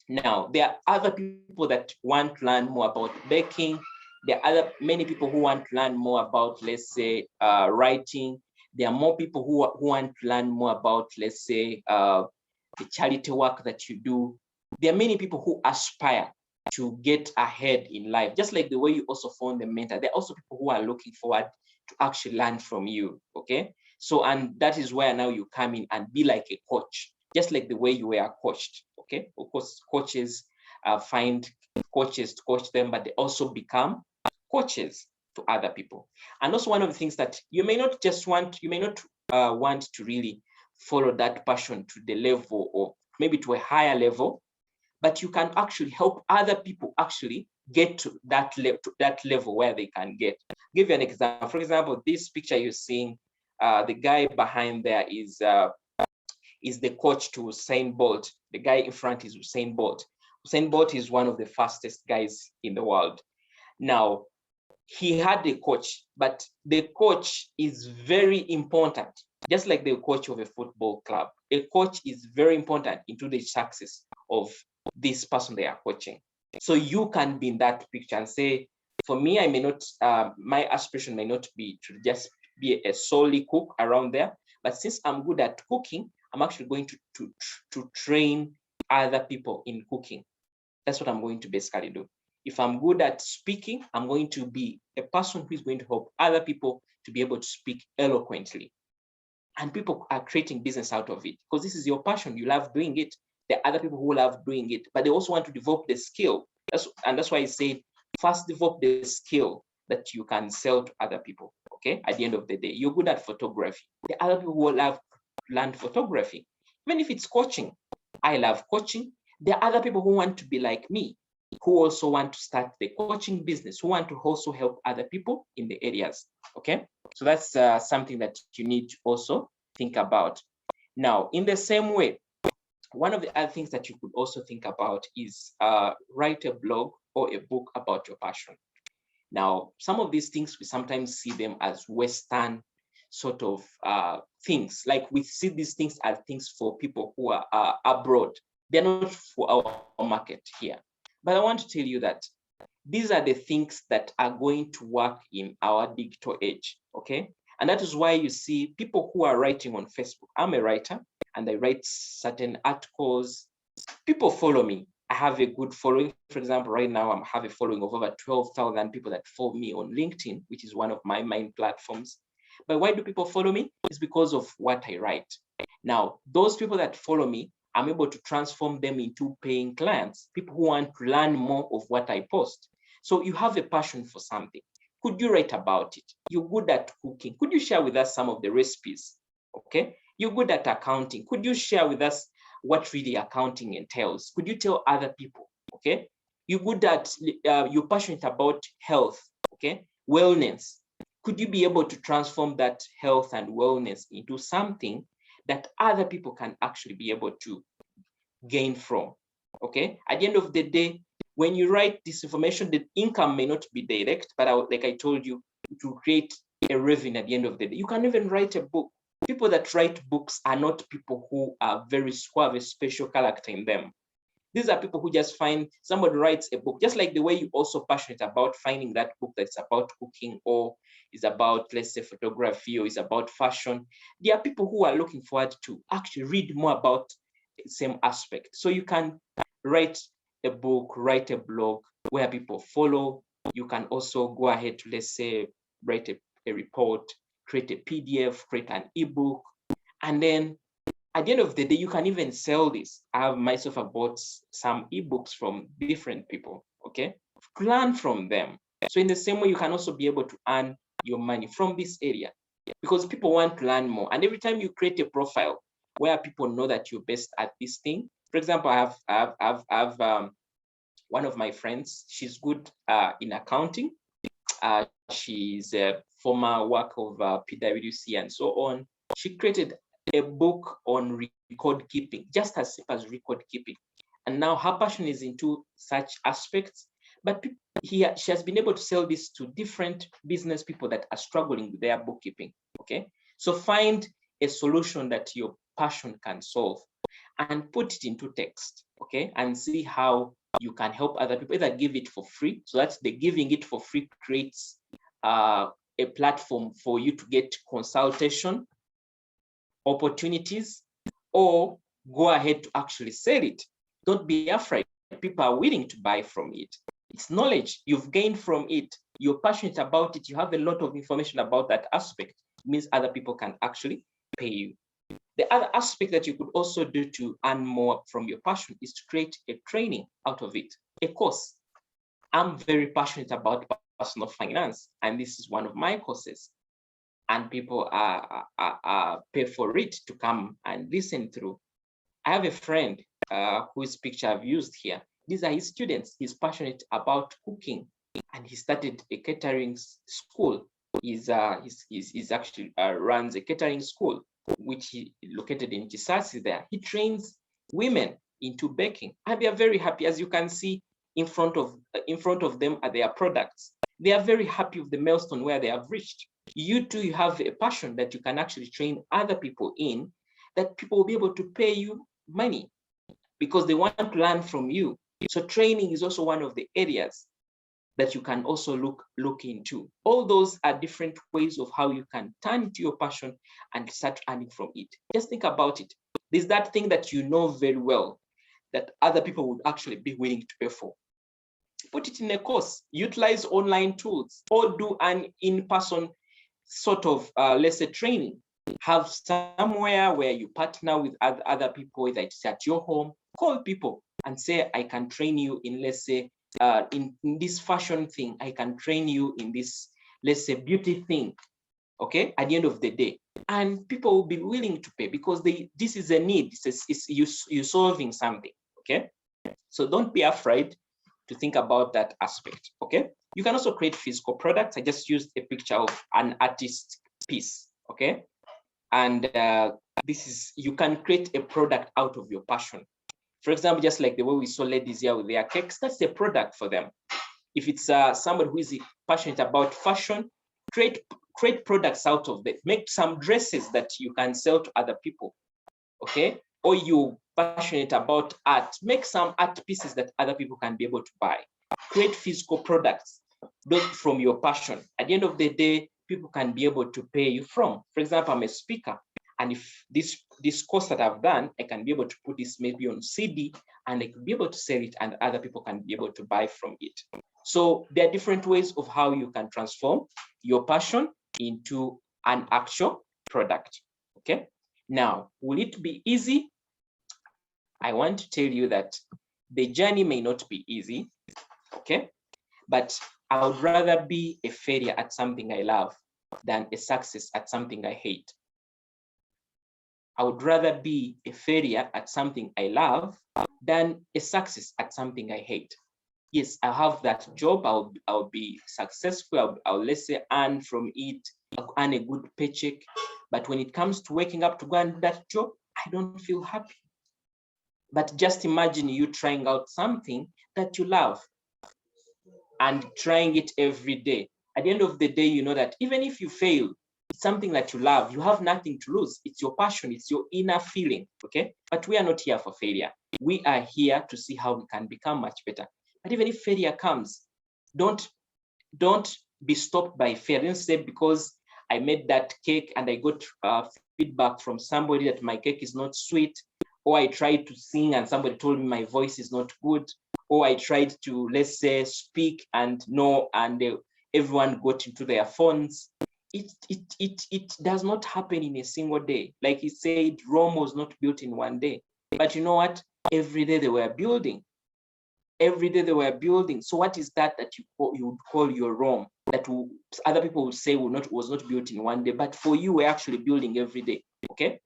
Now, there are other people that want to learn more about baking. There are many people who want to learn more about, let's say, writing. There are more people who want to learn more about, let's say, the charity work that you do. There are many people who aspire to get ahead in life, just like the way you also found the mentor. There are also people who are looking forward to actually learn from you, okay? So, and that is where now you come in and be like a coach, just like the way you were coached, okay? Of course, coaches find coaches to coach them, but they also become coaches to other people. And also one of the things that you may not want to really follow that passion to the level, or maybe to a higher level, but you can actually help other people actually get to that level where they can get. I'll give you an example. For example, this picture you're seeing, the guy behind there is the coach to Usain Bolt. The guy in front is Usain Bolt. Usain Bolt is one of the fastest guys in the world. Now, he had a coach, but the coach is very important. Just like the coach of a football club, a coach is very important into the success of this person they are coaching. So you can be in that picture and say, for me, I may not, my aspiration may not be to just be a solely cook around there, but since I'm good at cooking, I'm actually going to train other people in cooking. That's what I'm going to basically do. If I'm good at speaking, I'm going to be a person who is going to help other people to be able to speak eloquently. And people are creating business out of it because this is your passion. You love doing it. There are other people who love doing it, but they also want to develop the skill. That's why I say, first develop the skill that you can sell to other people. Okay. At the end of the day, you're good at photography. There are other people who love learn photography. Even if it's coaching, I love coaching. There are other people who want to be like me, who also want to start the coaching business, who want to also help other people in the areas. Okay. So that's something that you need to also think about. Now, in the same way, one of the other things that you could also think about is write a blog or a book about your passion. Now, some of these things, we sometimes see them as Western sort of things. Like we see these things as things for people who are abroad. They're not for our market here. But I want to tell you that these are the things that are going to work in our digital age, okay? And that is why you see people who are writing on Facebook. I'm a writer and I write certain articles. People follow me. I have a good following. For example, right now I have a following of over 12,000 people that follow me on LinkedIn, which is one of my main platforms. But why do people follow me? It's because of what I write. Now, those people that follow me, I'm able to transform them into paying clients, people who want to learn more of what I post. So you have a passion for something. Could you write about it? You're good at cooking. Could you share with us some of the recipes? Okay. You're good at accounting. Could you share with us what really accounting entails? Could you tell other people? Okay. You're good at, you're passionate about health. Okay. Wellness. Could you be able to transform that health and wellness into something that other people can actually be able to gain from? Okay. At the end of the day, when you write this information, the income may not be direct, but like I told you, to create a revenue at the end of the day. You can even write a book. People that write books are not people who are who have a special character in them. These are people who just find somebody writes a book, just like the way you're also passionate about finding that book that's about cooking or is about, let's say, photography or is about fashion. There are people who are looking forward to actually read more about the same aspect. So you can write a book, write a blog where people follow. You can also go ahead to, let's say, write a report, create a PDF, create an ebook, and then at the end of the day, you can even sell this. I have myself bought some ebooks from different people, okay? Learn from them. So in the same way, you can also be able to earn your money from this area because people want to learn more. And every time you create a profile where people know that you're best at this thing, for example, I have one of my friends, she's good in accounting. She's a former work of PwC and so on. She created a book on record keeping, just as simple as record keeping. And now her passion is into such aspects, but she has been able to sell this to different business people that are struggling with their bookkeeping, okay? So find a solution that your passion can solve and put it into text, okay? And see how you can help other people, either give it for free. So that's the giving it for free creates a platform for you to get consultation opportunities, or go ahead to actually sell it. Don't be afraid. People are willing to buy from it. It's knowledge you've gained from it. You're passionate about it. You have a lot of information about that aspect. It means other people can actually pay you. The other aspect that you could also do to earn more from your passion is to create a training out of it, a course. I'm very passionate about personal finance, and this is one of my courses. And people pay for it to come and listen through. I have a friend whose picture I've used here. These are his students. He's passionate about cooking, and he started a catering school. He's actually runs a catering school, which he located in Chisasi there. He trains women into baking, and they are very happy. As you can see in front of them are their products. They are very happy with the milestone where they have reached. You too, you have a passion that you can actually train other people in, that people will be able to pay you money because they want to learn from you. So training is also one of the areas that you can also look into. All those are different ways of how you can turn into your passion and start earning from it. Just think about it. There's that thing that you know very well that other people would actually be willing to pay for. Put it in a course, utilize online tools, or do an in-person sort of, let's say, training. Have somewhere where you partner with other people, whether it's at your home, call people and say, I can train you in, let's say, in this fashion thing. I can train you in this, let's say, beauty thing, okay, at the end of the day. And people will be willing to pay because this is a need. You're solving something, okay? So don't be afraid to think about that aspect, okay? You can also create physical products. I just used a picture of an artist piece, okay? And you can create a product out of your passion. For example, just like the way we saw ladies here with their cakes, that's a product for them. If it's somebody who is passionate about fashion, create products out of it. Make some dresses that you can sell to other people, okay? Or you passionate about art, make some art pieces that other people can be able to buy. Create physical products built from your passion. At the end of the day, people can be able to pay you from. For example, I'm a speaker, and if this course that I've done, I can be able to put this maybe on CD, and I could be able to sell it, and other people can be able to buy from it. So there are different ways of how you can transform your passion into an actual product, okay? Now, will it be easy? I want to tell you that the journey may not be easy, okay? But I would rather be a failure at something I love than a success at something I hate. I would rather be a failure at something I love than a success at something I hate. Yes, I have that job, I'll be successful, I'll let's say earn from it, earn a good paycheck. But when it comes to waking up to go and do that job, I don't feel happy. But just imagine you trying out something that you love and trying it every day. At the end of the day, you know that even if you fail, it's something that you love, you have nothing to lose. It's your passion, it's your inner feeling, okay? But we are not here for failure. We are here to see how we can become much better. But even if failure comes, don't be stopped by failure. Don't say because I made that cake and I got feedback from somebody that my cake is not sweet, or I tried to sing and somebody told me my voice is not good, or I tried to, let's say, speak and everyone got into their phones. It does not happen in a single day. Like he said, Rome was not built in one day. But you know what? Every day they were building. Every day they were building. So what is that you would call your Rome that other people would say was not built in one day, but for you we're actually building every day, okay?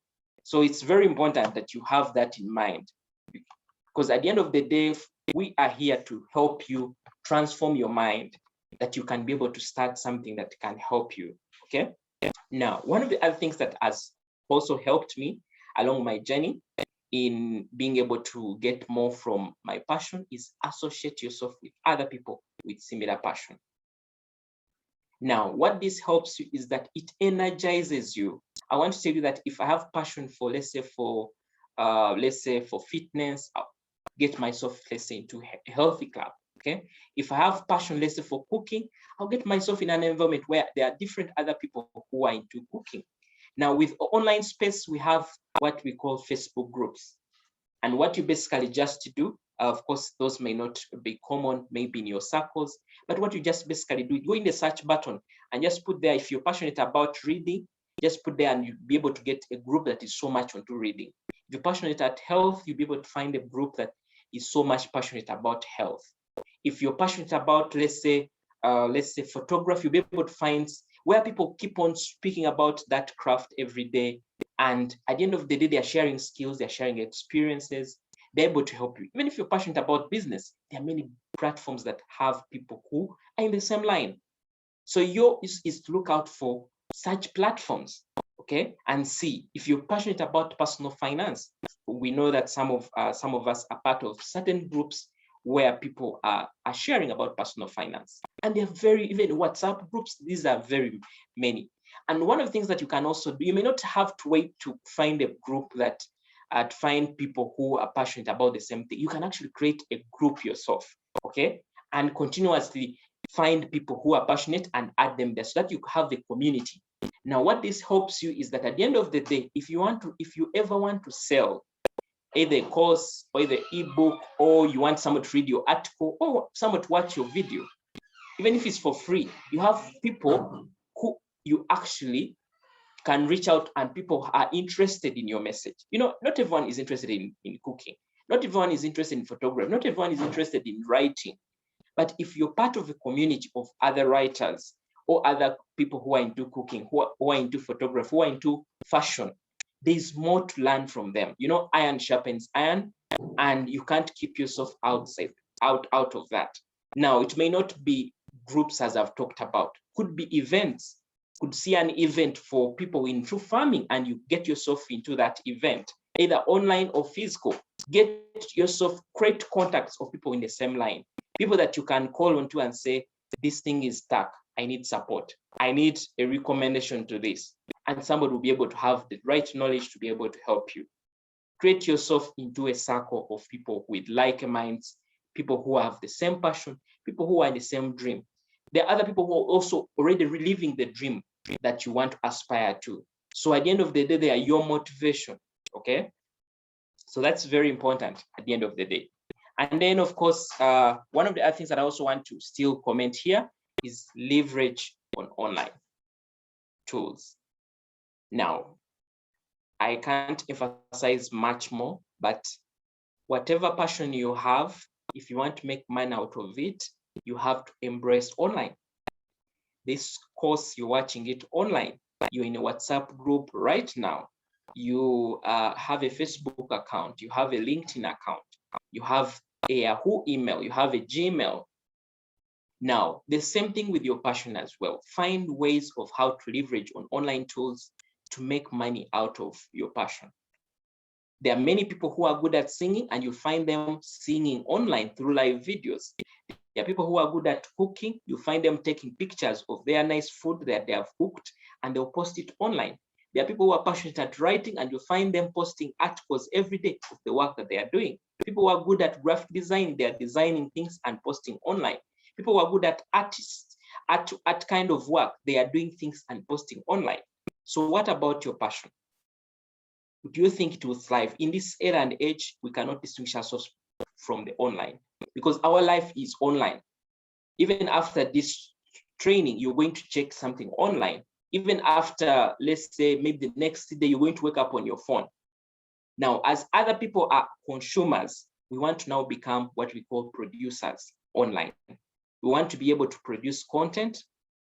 So it's very important that you have that in mind, because at the end of the day, we are here to help you transform your mind, that you can be able to start something that can help you, okay? Now, one of the other things that has also helped me along my journey in being able to get more from my passion is associate yourself with other people with similar passion. Now, what this helps you is that it energizes you. I want to tell you that if I have passion for, let's say for fitness, I'll get myself, let's say, into a healthy club, okay? If I have passion, let's say for cooking, I'll get myself in an environment where there are different other people who are into cooking. Now, with online space, we have what we call Facebook groups. And what you basically just do, of course, those may not be common, maybe in your circles, but what you just basically do, go in the search button and just put there, if you're passionate about reading, just put there and you'll be able to get a group that is so much onto reading. If you're passionate at health, you'll be able to find a group that is so much passionate about health. If you're passionate about, let's say photography, you'll be able to find where people keep on speaking about that craft every day. And at the end of the day, they're sharing skills, they're sharing experiences, they're able to help you. Even if you're passionate about business, there are many platforms that have people who are in the same line. So yours is to look out for such platforms, okay? And see if you're passionate about personal finance. We know that some of us are part of certain groups where people are sharing about personal finance. And they're even WhatsApp groups, these are very many. And one of the things that you can also do, you may not have to wait to find a group that find people who are passionate about the same thing. You can actually create a group yourself, okay? And continuously find people who are passionate and add them there so that you have a community. Now, what this helps you is that at the end of the day, if you ever want to sell either a course or either ebook, or you want someone to read your article or someone to watch your video, even if it's for free, you have people who you actually can reach out and people are interested in your message. You know, not everyone is interested in cooking. Not everyone is interested in photography. Not everyone is interested in writing. But if you're part of a community of other writers or other people who are into cooking, who are into photography, who are into fashion, there's more to learn from them. You know, iron sharpens iron, and you can't keep yourself out of that. Now, it may not be groups as I've talked about, could be events. Could see an event for people into farming and you get yourself into that event, either online or physical. Get yourself, create contacts of people in the same line. people that you can call on to and say, this thing is stuck, I need support, I need a recommendation to this, and somebody will be able to have the right knowledge to be able to help you. Create yourself into a circle of people with like minds, people who have the same passion, people who are in the same dream. There are other people who are also already living the dream that you want to aspire to. So at the end of the day, they are your motivation, okay? So that's very important at the end of the day. And then, of course, one of the other things that I also want to still comment here is leverage on online tools. Now, I can't emphasize much more, but whatever passion you have, if you want to make money out of it, you have to embrace online. This course, you're watching it online. You're in a WhatsApp group right now. You have a Facebook account. You have a LinkedIn account. You have a Yahoo email. You have a Gmail. Now, the same thing with your passion as well. Find ways of how to leverage on online tools to make money out of your passion. There are many people who are good at singing, and you find them singing online through live videos. There are people who are good at cooking. You find them taking pictures of their nice food that they have cooked, and they'll post it online. There are people who are passionate at writing, and you find them posting articles every day of the work that they are doing. People who are good at graphic design, they are designing things and posting online. People who are good at artists, at kind of work, they are doing things and posting online. So what about your passion? Do you think it will thrive? In this era and age, we cannot distinguish ourselves from the online because our life is online. Even after this training, you're going to check something online. Even after, let's say, maybe the next day, you're going to wake up on your phone. Now, as other people are consumers, we want to now become what we call producers online. We want to be able to produce content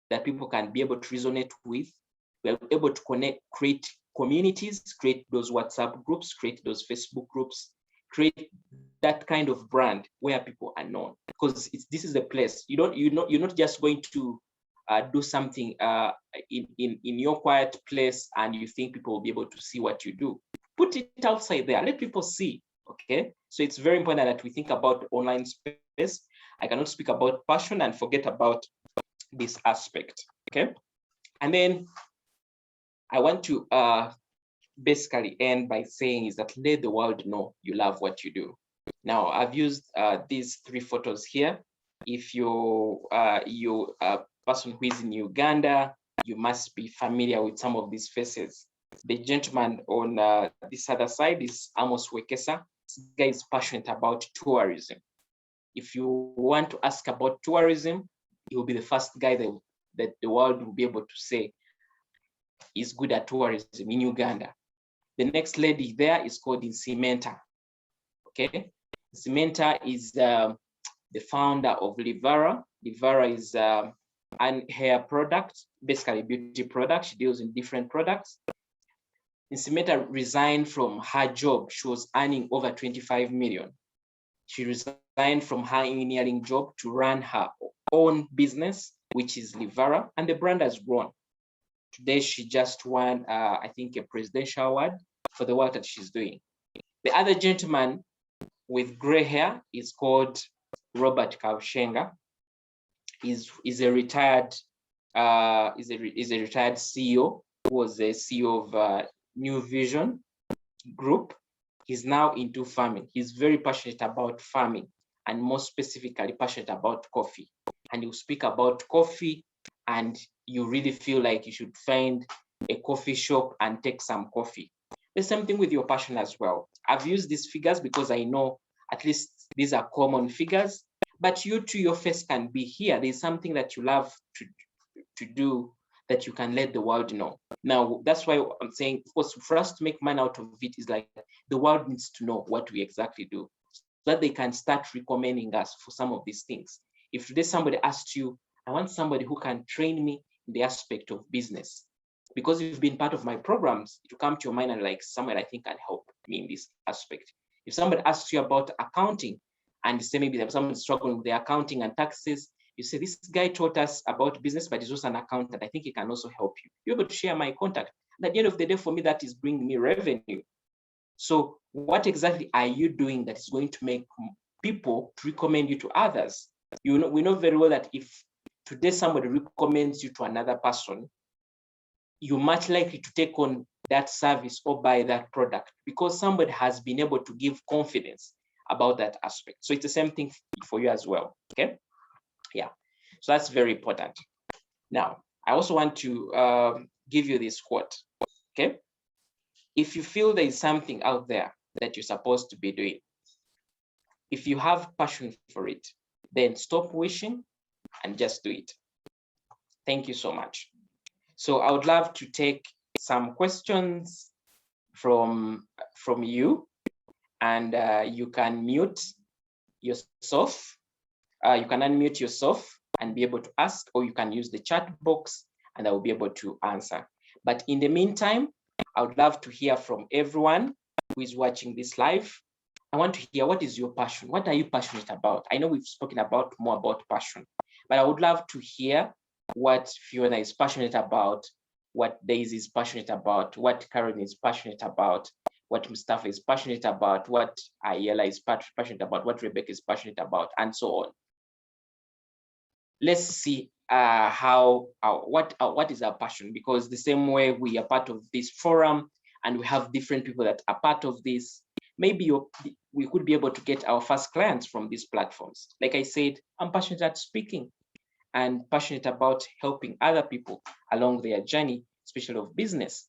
that people can be able to resonate with. We're able to connect, create communities, create those WhatsApp groups, create those Facebook groups, create that kind of brand where people are known. Because this is the place. You're not just going to do something in your quiet place and you think people will be able to see what you do. Put it outside there. Let people see. Okay. So it's very important that we think about the online space. I cannot speak about passion and forget about this aspect. Okay. And then I want to basically end by saying is that let the world know you love what you do. Now, I've used these 3 photos here. If you're a person who is in Uganda, you must be familiar with some of these faces. The gentleman on this other side is Amos Wekesa. This guy is passionate about tourism. If you want to ask about tourism, he will be the first guy that the world will be able to say is good at tourism in Uganda. The next lady there is called Insimenta. Okay, Insimenta is the founder of Livara. Livara is a hair product, basically beauty product. She deals in different products. Insimenta resigned from her job. She was earning over 25 million. She resigned from her engineering job to run her own business, which is Livara, and the brand has grown. Today, she just won, I think, a presidential award for the work that she's doing. The other gentleman with gray hair is called Robert Kaushenga. Is a retired CEO who was the CEO of New Vision Group. He's now into farming. He's very passionate about farming and more specifically passionate about coffee. And he'll speak about coffee and you really feel like you should find a coffee shop and take some coffee. The same thing with your passion as well. I've used these figures because I know at least these are common figures, but you too, your face can be here. There's something that you love to do that you can let the world know. Now, that's why I'm saying, of course, for us to make money out of it is like the world needs to know what we exactly do so that they can start recommending us for some of these things. If today somebody asked you, I want somebody who can train me in the aspect of business, because you've been part of my programs, to come to your mind and like someone I think can help me in this aspect. If somebody asks you about accounting and say maybe there's someone struggling with the accounting and taxes, you say, this guy taught us about business, but he's also an accountant. I think he can also help you. You're able to share my contact. And at the end of the day, for me, that is bringing me revenue. So what exactly are you doing that is going to make people to recommend you to others? we know very well that if today somebody recommends you to another person, you're much likely to take on that service or buy that product because somebody has been able to give confidence about that aspect. So it's the same thing for you as well. Okay. Yeah. So that's very important. Now, I also want to give you this quote. Okay. If you feel there is something out there that you're supposed to be doing, if you have passion for it, then stop wishing and just do it. Thank you so much. So I would love to take some questions from you, and you can mute yourself. You can unmute yourself and be able to ask, or you can use the chat box and I will be able to answer. But in the meantime, I would love to hear from everyone who is watching this live. I want to hear, what is your passion? What are you passionate about? I know we've spoken about more about passion, but I would love to hear what Fiona is passionate about, what Daisy is passionate about, what Karen is passionate about, what Mustafa is passionate about, what Ayala is passionate about, what Rebecca is passionate about, and so on. Let's see what is our passion, because the same way we are part of this forum and we have different people that are part of this, maybe we could be able to get our first clients from these platforms. Like I said, I'm passionate at speaking and passionate about helping other people along their journey, especially of business.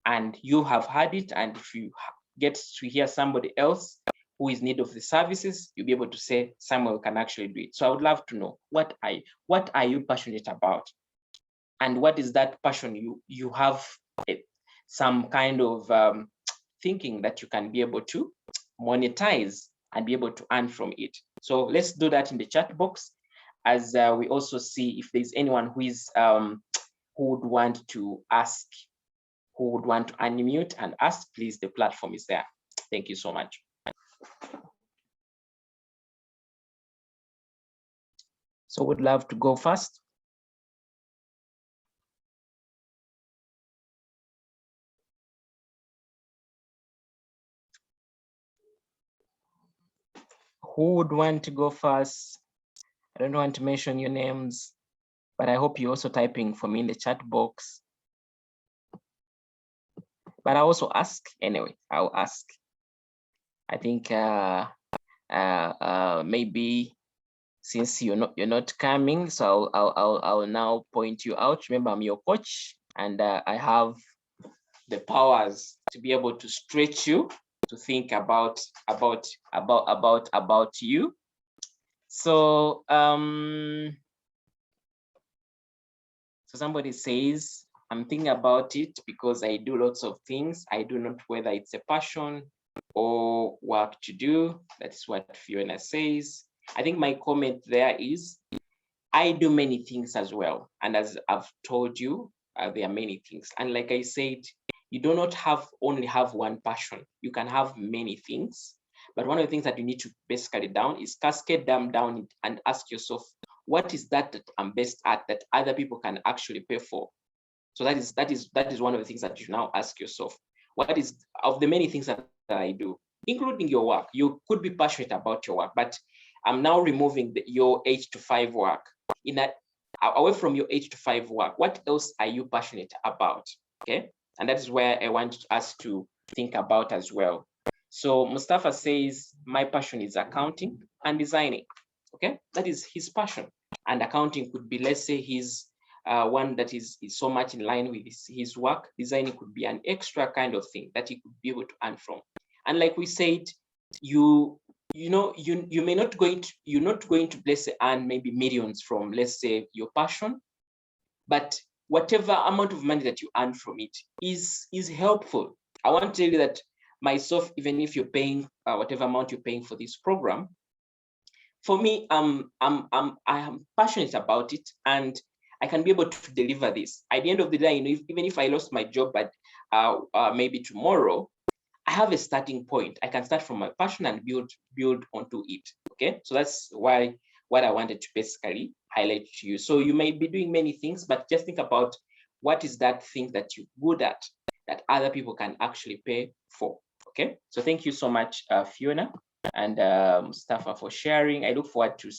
And you have had it, and if you get to hear somebody else who is in need of the services, you'll be able to say Samuel can actually do it. So I would love to know, what are you passionate about? And what is that passion you have some kind of thinking that you can be able to monetize and be able to earn from it. So let's do that in the chat box, as we also see if there's anyone who is who would want to ask, who would want to unmute and ask, please, the platform is there. Thank you so much. So would love to go first. Who would want to go first? I don't want to mention your names, but I hope you're also typing for me in the chat box. But I also ask anyway. I'll ask. I think maybe since you're not coming, so I'll now point you out. Remember, I'm your coach, and I have the powers to be able to stretch you to think about you. So so somebody says, I'm thinking about it because I do lots of things. I do not whether it's a passion or work to do. That's what Fiona says. I think my comment there is, I do many things as well. And as I've told you, there are many things. And like I said, you do not only have one passion. You can have many things. But one of the things that you need to basically cascade them down and ask yourself, what is that I'm best at that other people can actually pay for? So that is one of the things that you now ask yourself. What is, of the many things that I do, including your work, you could be passionate about your work, but I'm now removing your 8 to 5 work. Away from your 8 to 5 work, what else are you passionate about? Okay, and that is where I want us to think about as well. So Mustafa says, my passion is accounting and designing. Okay, that is his passion. And accounting could be, let's say, his one that is so much in line with his work. Designing could be an extra kind of thing that he could be able to earn from. And like we said, you're not going to let's say earn maybe millions from, let's say, your passion, but whatever amount of money that you earn from it is helpful. I want to tell you that myself, even if you're paying whatever amount you're paying for this program, for me, I am passionate about it, and I can be able to deliver this. At the end of the day, even if I lost my job, but maybe tomorrow, I have a starting point. I can start from my passion and build onto it. Okay, so that's why what I wanted to basically highlight to you. So you may be doing many things, but just think about what is that thing that you're good at that other people can actually pay for. Okay, so thank you so much, Fiona. and Mustafa for sharing. I look forward to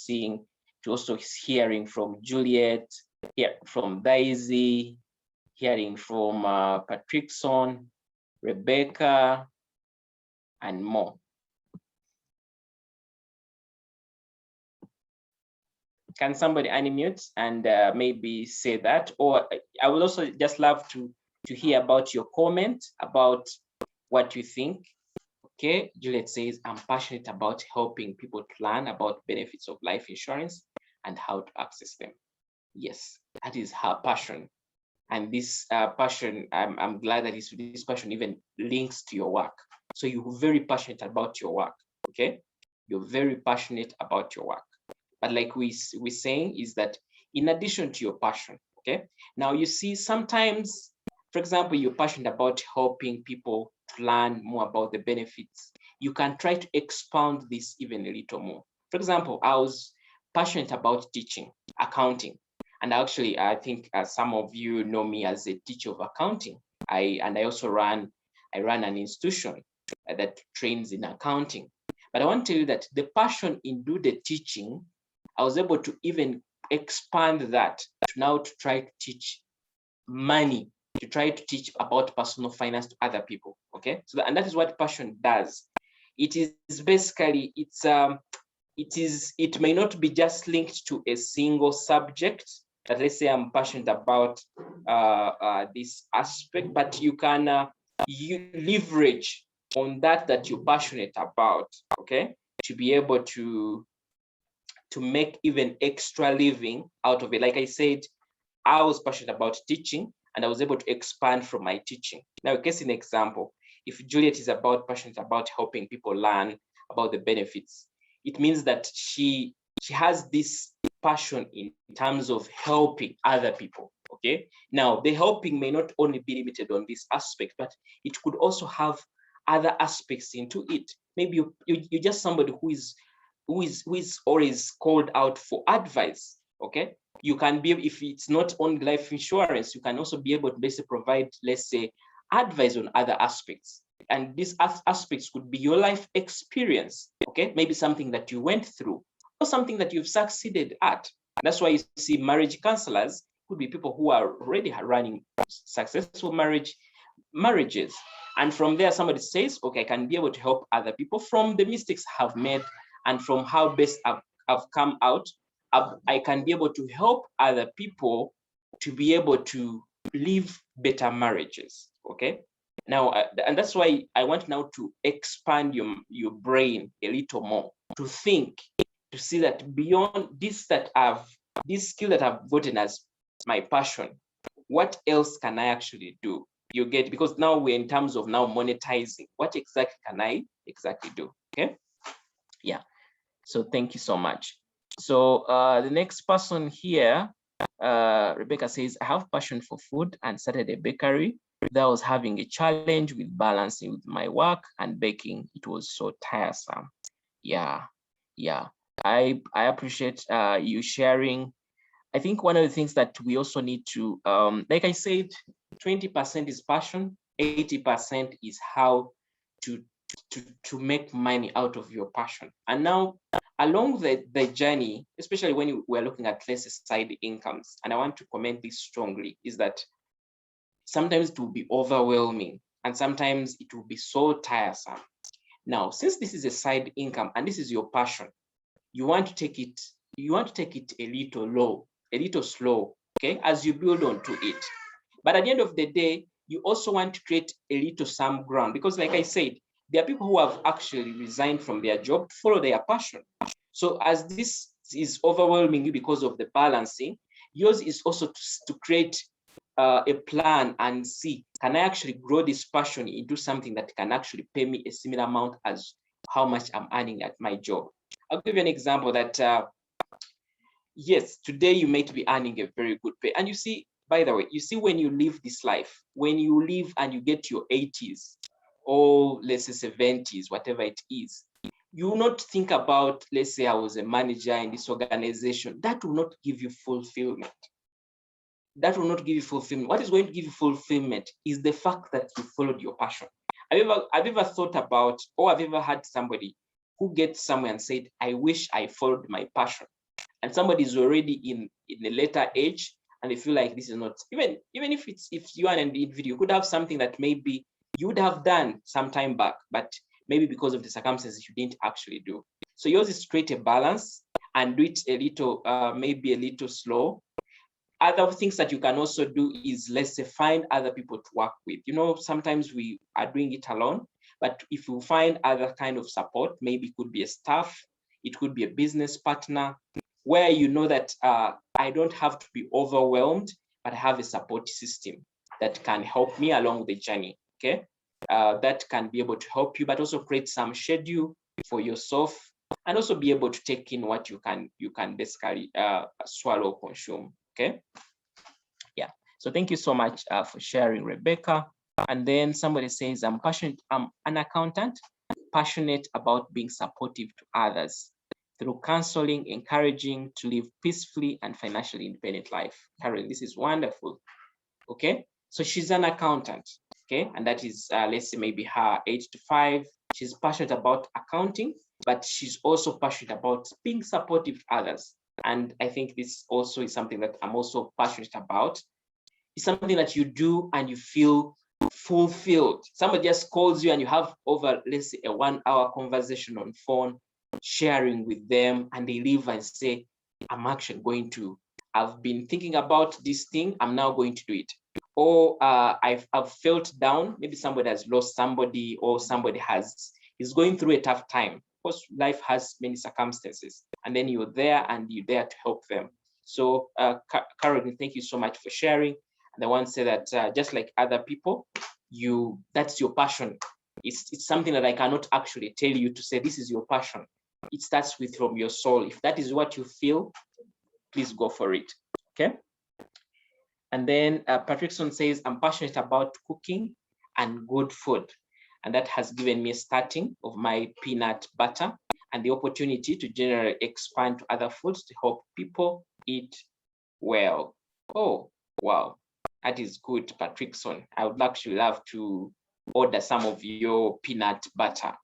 also hearing from Juliet, from Daisy, hearing from Patrickson, Rebecca, and more. Can somebody unmute and maybe say that? Or I would also just love to hear about your comment about what you think. Okay, Juliet says, I'm passionate about helping people to learn about benefits of life insurance and how to access them. Yes, that is her passion. And this passion, I'm glad that this passion even links to your work. So you're very passionate about your work, okay? You're very passionate about your work. But like we're saying is that in addition to your passion, okay? Now you see sometimes, for example, you're passionate about helping people to learn more about the benefits. You can try to expand this even a little more. For example, I was passionate about teaching accounting. And actually, I think some of you know me as a teacher of accounting. I also run an institution that trains in accounting. But I want to tell you that the passion in do the teaching, I was able to even expand that to now to try to teach money, to try to teach about personal finance to other people. Okay, so and that is what passion does. It is basically it may not be just linked to a single subject. That let's say I'm passionate about this aspect, but you can you leverage on that you're passionate about. Okay, to be able to make even extra living out of it. Like I said, I was passionate about teaching and I was able to expand from my teaching. Now, a case in example, if Juliet is passionate about helping people learn about the benefits, it means that she has this passion in terms of helping other people. Okay. Now, the helping may not only be limited on this aspect, but it could also have other aspects into it. Maybe you're just somebody who is always called out for advice. Okay, you can be, if it's not only life insurance, you can also be able to basically provide, let's say, advice on other aspects. And these aspects could be your life experience. Okay, maybe something that you went through or something that you've succeeded at. That's why you see marriage counselors could be people who are already running successful marriages. And from there, somebody says, okay, I can be able to help other people from the mistakes I've made and from how best I've come out. I can be able to help other people to be able to live better marriages. Okay. Now, and that's why I want now to expand your brain a little more, to think, to see that beyond this skill that I've gotten as my passion, what else can I actually do? You get, because now we're in terms of now monetizing. What exactly can I exactly do? Okay. Yeah. So thank you so much. So the next person here, Rebecca says, I have passion for food and started a bakery that was having a challenge with balancing with my work and baking. It was so tiresome. Yeah. I appreciate you sharing. I think one of the things that we also need to, like I said, 20% is passion, 80% is how to make money out of your passion. And now along the journey, especially when we're looking at less side incomes, and I want to comment this strongly, is that sometimes it will be overwhelming and sometimes it will be so tiresome. Now, since this is a side income and this is your passion, you want to take it a little slow, okay, as you build onto it. But at the end of the day, you also want to create a little some ground, because like I said, there are people who have actually resigned from their job to follow their passion. So as this is overwhelming you because of the balancing, yours is also to create a plan and see, can I actually grow this passion into something that can actually pay me a similar amount as how much I'm earning at my job. I'll give you an example that, yes, today you might be earning a very good pay. And you see, by the way, you see when you live this life, when you live and you get your 80s or let's say 70s, whatever it is, you will not think about, let's say I was a manager in this organization. That will not give you fulfillment. That will not give you fulfillment. What is going to give you fulfillment is the fact that you followed your passion. Have you ever thought about, or have you ever had somebody who gets somewhere and said, I wish I followed my passion. And somebody is already in a later age and they feel like this is not, even if you are an individual, you could have something that maybe you would have done some time back, but maybe because of the circumstances you didn't actually do. So yours is to create a balance and do it a little, maybe a little slow. Other things that you can also do is, let's say, find other people to work with. You know, sometimes we are doing it alone, but if you find other kind of support, maybe it could be a staff, it could be a business partner, where you know that I don't have to be overwhelmed, but I have a support system that can help me along the journey, okay? That can be able to help you, but also create some schedule for yourself and also be able to take in what you can basically swallow, consume, okay? Yeah, so thank you so much for sharing, Rebecca. And then somebody says, I'm passionate, I'm an accountant, passionate about being supportive to others through counseling, encouraging to live peacefully and financially independent life. Karen, this is wonderful. Okay, so she's an accountant, okay, and that is, let's say maybe her 8 to 5. She's passionate about accounting, but she's also passionate about being supportive to others. And I think this also is something that I'm also passionate about. It's something that you do and you feel fulfilled. Somebody just calls you and you have over, let's say, a 1-hour conversation on phone, sharing with them, and they leave and say, I'm actually going to, I've been thinking about this thing, I'm now going to do it. Or I've felt down, maybe somebody has lost somebody, or somebody is going through a tough time. Of course, life has many circumstances, and then you're there and you're there to help them. So Caroline, thank you so much for sharing. And I want to say that just like other people, that's your passion. It's something that I cannot actually tell you to say this is your passion. It starts from your soul. If that is what you feel, please go for it, okay? And then Patrickson says, I'm passionate about cooking and good food. And that has given me a starting of my peanut butter and the opportunity to generally expand to other foods to help people eat well. Oh, wow. That is good, Patrickson. I would actually love to order some of your peanut butter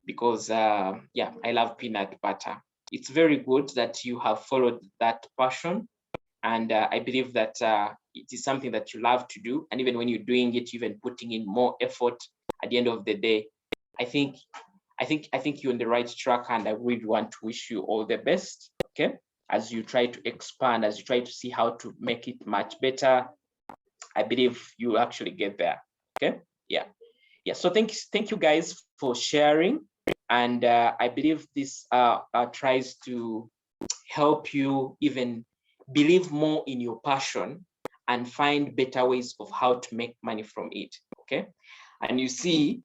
because, yeah, I love peanut butter. It's very good that you have followed that passion. And I believe that it is something that you love to do. And even when you're doing it, even putting in more effort at the end of the day, I think you're on the right track, and I really want to wish you all the best, okay? As you try to expand, as you try to see how to make it much better, I believe you'll actually get there, okay? Yeah. So thank you guys for sharing. And I believe this tries to help you even believe more in your passion and find better ways of how to make money from it, okay? And you see,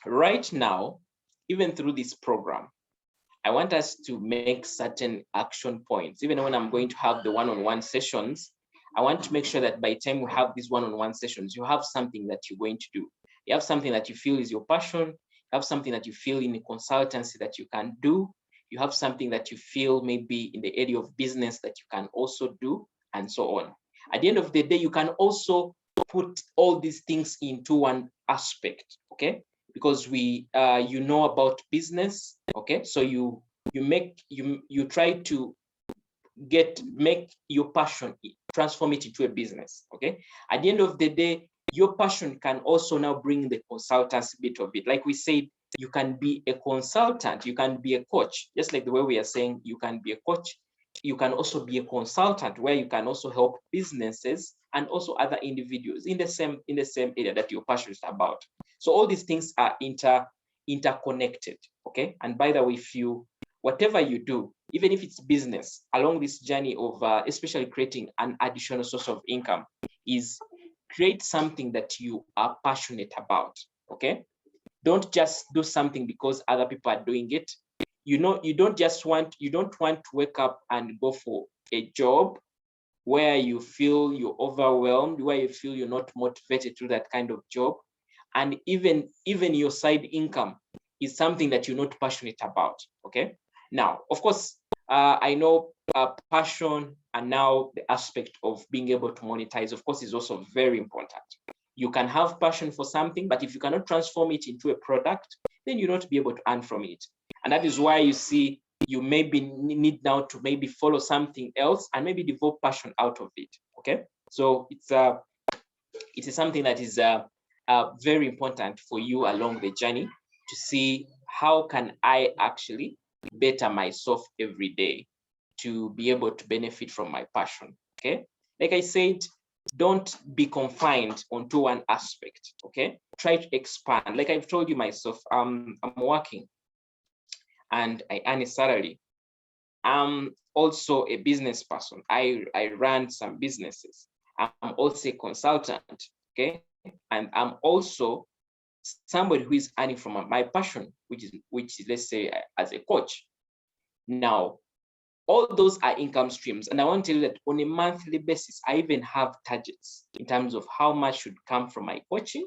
right now, even through this program, I want us to make certain action points. Even when I'm going to have the one-on-one sessions, I want to make sure that by the time we have these one-on-one sessions, you have something that you're going to do. You have something that you feel is your passion. You have something that you feel in a consultancy that you can do. You have something that you feel maybe in the area of business that you can also do, and so on. At the end of the day, you can also put all these things into one aspect, okay? Because you know about business, okay? So you try to make your passion, transform it into a business, okay? At the end of the day, your passion can also now bring the consultancy bit of it. Like we said, you can be a consultant, you can be a coach, just like the way we are saying you can be a coach. You can also be a consultant where you can also help businesses and also other individuals in the same area that you're passionate about. So all these things are interconnected, okay? And by the way, whatever you do, even if it's business, along this journey of especially creating an additional source of income, is create something that you are passionate about, okay? Don't just do something because other people are doing it. You don't want to wake up and go for a job where you feel you're overwhelmed, where you feel you're not motivated to that kind of job. And even your side income is something that you're not passionate about, okay? Now, of course, I know passion and now the aspect of being able to monetize, of course, is also very important. You can have passion for something, but if you cannot transform it into a product, then you'll not be able to earn from it. And that is why you see you maybe need now to maybe follow something else and maybe develop passion out of it. Okay, so it is something that is very important for you along the journey to see how can I actually better myself every day to be able to benefit from my passion. Okay, like I said, don't be confined onto one aspect. Okay, try to expand. Like I've told you myself, I'm working and I earn a salary. I'm also a business person. I run some businesses. I'm also a consultant. Okay, and I'm also somebody who is earning from my passion, which is let's say as a coach. Now, all those are income streams, and I want to tell you that on a monthly basis, I even have targets in terms of how much should come from my coaching,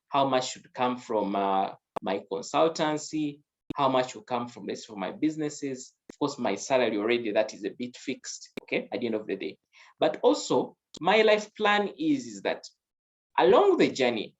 how much should come from my consultancy, how much will come from this for my businesses. Of course, my salary already, that is a bit fixed, okay, at the end of the day. But also, my life plan is that along the journey,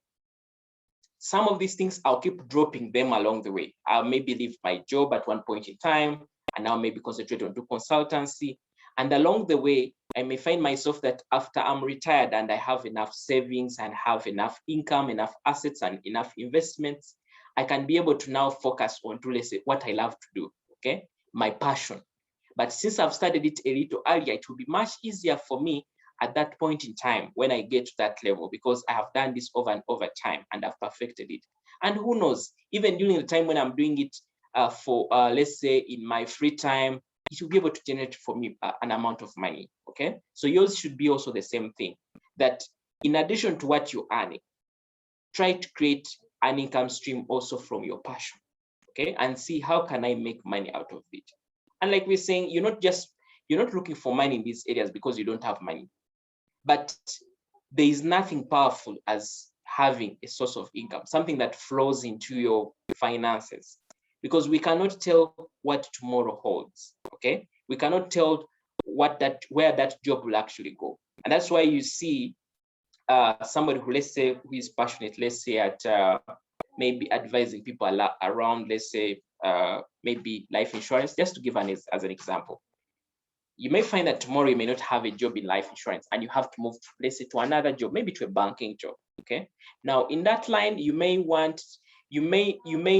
some of these things, I'll keep dropping them along the way. I'll maybe leave my job at one point in time, and now maybe concentrate on do consultancy. And along the way, I may find myself that after I'm retired and I have enough savings and have enough income, enough assets and enough investments, I can be able to now focus on, let's say, what I love to do, okay? My passion. But since I've started it a little earlier, it will be much easier for me at that point in time when I get to that level, because I have done this over and over time and I've perfected it. And who knows, even during the time when I'm doing it for, let's say, in my free time, it will be able to generate for me an amount of money, okay? So yours should be also the same thing, that in addition to what you're earning, try to create an income stream also from your passion, okay? And see how can I make money out of it. And like we're saying, you're not looking for money in these areas because you don't have money, but there is nothing powerful as having a source of income, something that flows into your finances, because we cannot tell what tomorrow holds, okay? We cannot tell where that job will actually go. And that's why you see somebody who, let's say, who is passionate, let's say at maybe advising people around, let's say, maybe life insurance, just to give as an example. You may find that tomorrow you may not have a job in life insurance and you have to move, let's say, to another job, maybe to a banking job, okay? Now, in that line, you may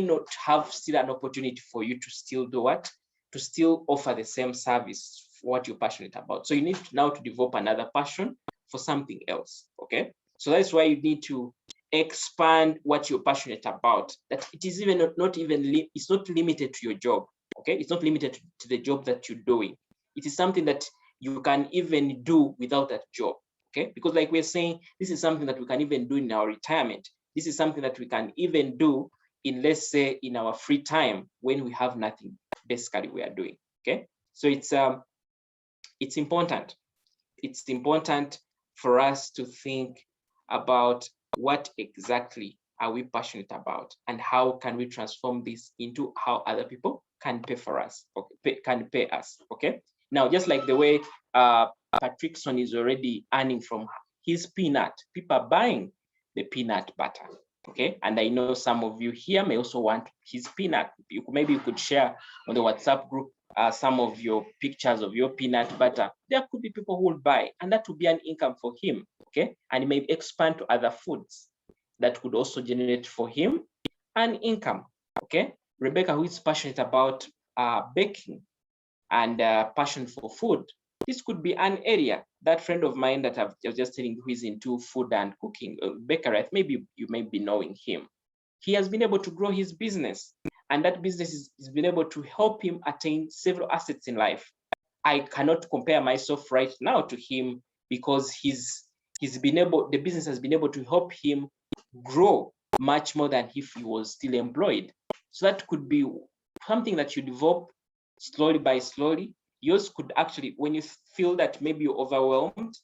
not have still an opportunity for you to still do what? To still offer the same service for what you're passionate about. So you need now to develop another passion for something else, okay? So that's why you need to expand what you're passionate about, that it is even it's not limited to your job, okay? It's not limited to the job that you're doing. It is something that you can even do without that job, okay? Because like we're saying, this is something that we can even do in our retirement. This is something that we can even do in, let's say, in our free time when we have nothing basically we are doing, okay? So it's important. It's important for us to think about what exactly are we passionate about and how can we transform this into how other people can pay for us, okay? Can pay us, okay? Now, just like the way Patrickson is already earning from his peanut, people are buying the peanut butter, okay? And I know some of you here may also want his peanut. Maybe you could share on the WhatsApp group some of your pictures of your peanut butter. There could be people who will buy, and that would be an income for him, okay? And he may expand to other foods that could also generate for him an income, okay? Rebecca, who is passionate about baking and passion for food, this could be an area. That friend of mine that I was just telling you, who is into food and cooking, baker, maybe you may be knowing him. He has been able to grow his business, and that business has been able to help him attain several assets in life. I cannot compare myself right now to him because the business has been able to help him grow much more than if he was still employed. So that could be something that you develop slowly by slowly. Yours could actually, when you feel that maybe you're overwhelmed,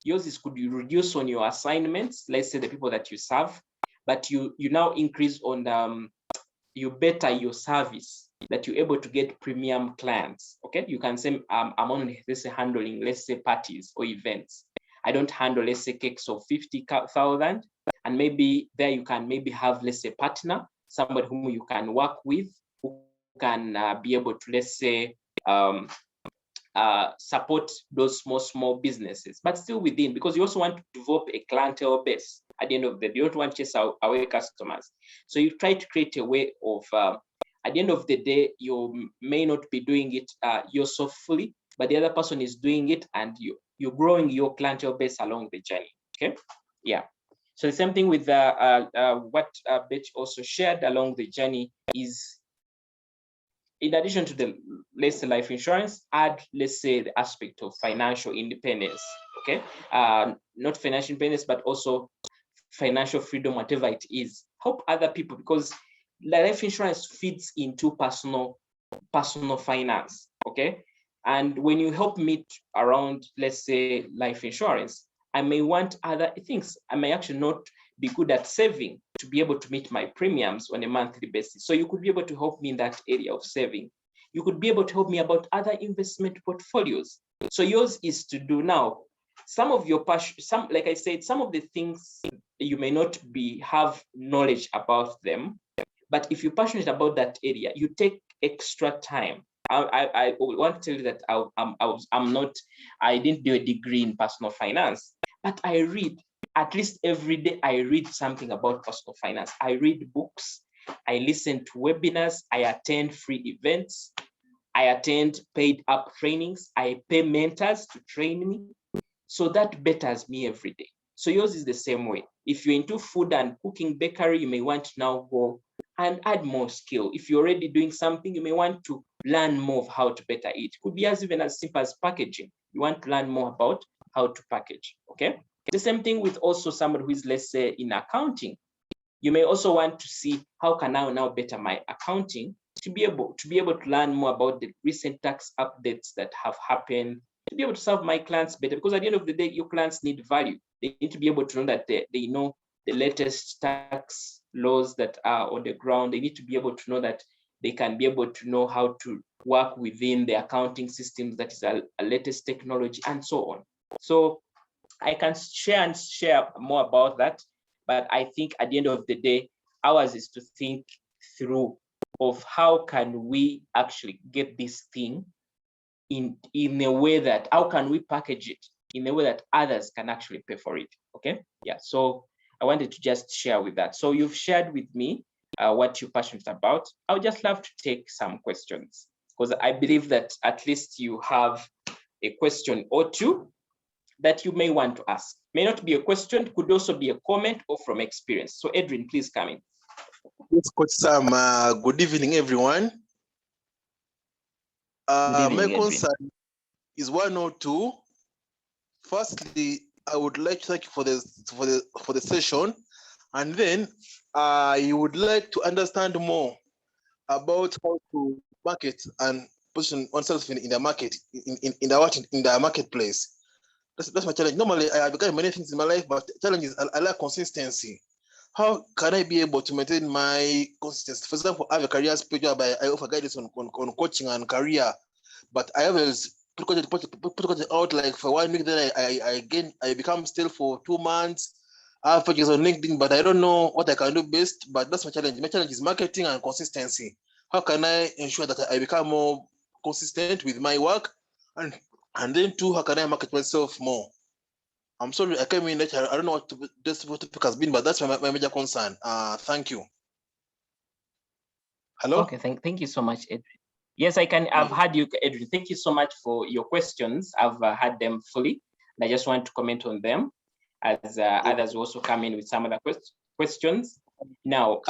could you reduce on your assignments, let's say the people that you serve, but you now increase on you better your service, that you're able to get premium clients, okay? You can say, I'm only, let's say, handling, let's say, parties or events. I don't handle, let's say, cakes of 50,000, and maybe there you can maybe have, let's say, partner somebody whom you can work with, who can be able to, let's say, support those small businesses, but still within, because you also want to develop a clientele base. At the end of the day, you don't want to chase away customers. So you try to create a way of, at the end of the day, you may not be doing it yourself fully, but the other person is doing it, and you're growing your clientele base along the journey. Okay, yeah. So the same thing with what Betty also shared along the journey is, in addition to the, let's say, life insurance, add, let's say, the aspect of financial independence. Okay, not financial independence, but also financial freedom, whatever it is. Help other people, because life insurance fits into personal finance. Okay, and when you help me around, let's say, life insurance, I may want other things. I may actually not be good at saving to be able to meet my premiums on a monthly basis. So you could be able to help me in that area of saving. You could be able to help me about other investment portfolios. So yours is to do now. Some of your passion, like I said, some of the things you may not have knowledge about them, but if you're passionate about that area, you take extra time. I want to tell you that I didn't do a degree in personal finance, but I read. At least every day, I read something about personal finance. I read books, I listen to webinars, I attend free events, I attend paid up trainings, I pay mentors to train me. So that betters me every day. So yours is the same way. If you're into food and cooking, bakery, you may want to now go and add more skill. If you're already doing something, you may want to learn more of how to better it. Could be even as simple as packaging. You want to learn more about how to package, okay? The same thing with also somebody who is, let's say, in accounting. You may also want to see, how can I now better my accounting to be able to learn more about the recent tax updates that have happened, to be able to serve my clients better, because at the end of the day, your clients need value. They need to be able to know that they know the latest tax laws that are on the ground. They need to be able to know that they can be able to know how to work within the accounting systems that is a latest technology, and so on. So I can share more about that, but I think at the end of the day, ours is to think through of how can we actually get this thing in a way that, how can we package it in a way that others can actually pay for it. Okay, yeah. So I wanted to just share with that. So you've shared with me what you're passionate about. I would just love to take some questions, because I believe that at least you have a question or two that you may want to ask. May not be a question, could also be a comment or from experience. So Edwin, please come in. Yes, Coach Sam. Good evening, everyone. Good evening, my concern is one or two. Firstly, I would like to thank you for the session, and then I would like to understand more about how to market and position oneself in the market, in the marketplace. That's my challenge. Normally, I have got many things in my life, but the challenge is I lack consistency. How can I be able to maintain my consistency? For example, I have a career page where I offer guidance on coaching and career, but I always put it out like for 1 week, then I become still for 2 months. I have pages on LinkedIn, but I don't know what I can do best. But that's my challenge. My challenge is marketing and consistency. How can I ensure that I become more consistent with my work? And then two, how can I market myself more? I'm sorry, I came in later. I don't know what this topic has been, but that's my major concern. Thank you. Hello? Okay, thank you so much, Edwin. Yes, I can. I've had you, Edwin. Thank you so much for your questions. I've had them fully, and I just want to comment on them as others also come in with some other questions. Now,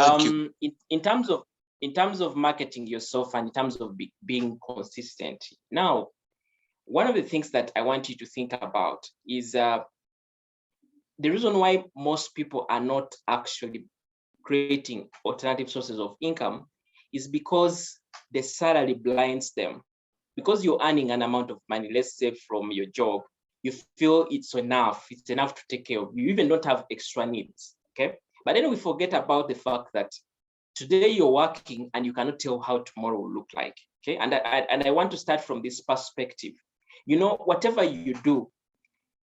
in terms of marketing yourself and in terms of being consistent. Now, one of the things that I want you to think about is the reason why most people are not actually creating alternative sources of income is because the salary blinds them. Because you're earning an amount of money, let's say from your job, you feel it's enough to take care of you. You even don't have extra needs, okay? But then we forget about the fact that today you're working and you cannot tell how tomorrow will look like, okay? And I want to start from this perspective. You know, whatever you do,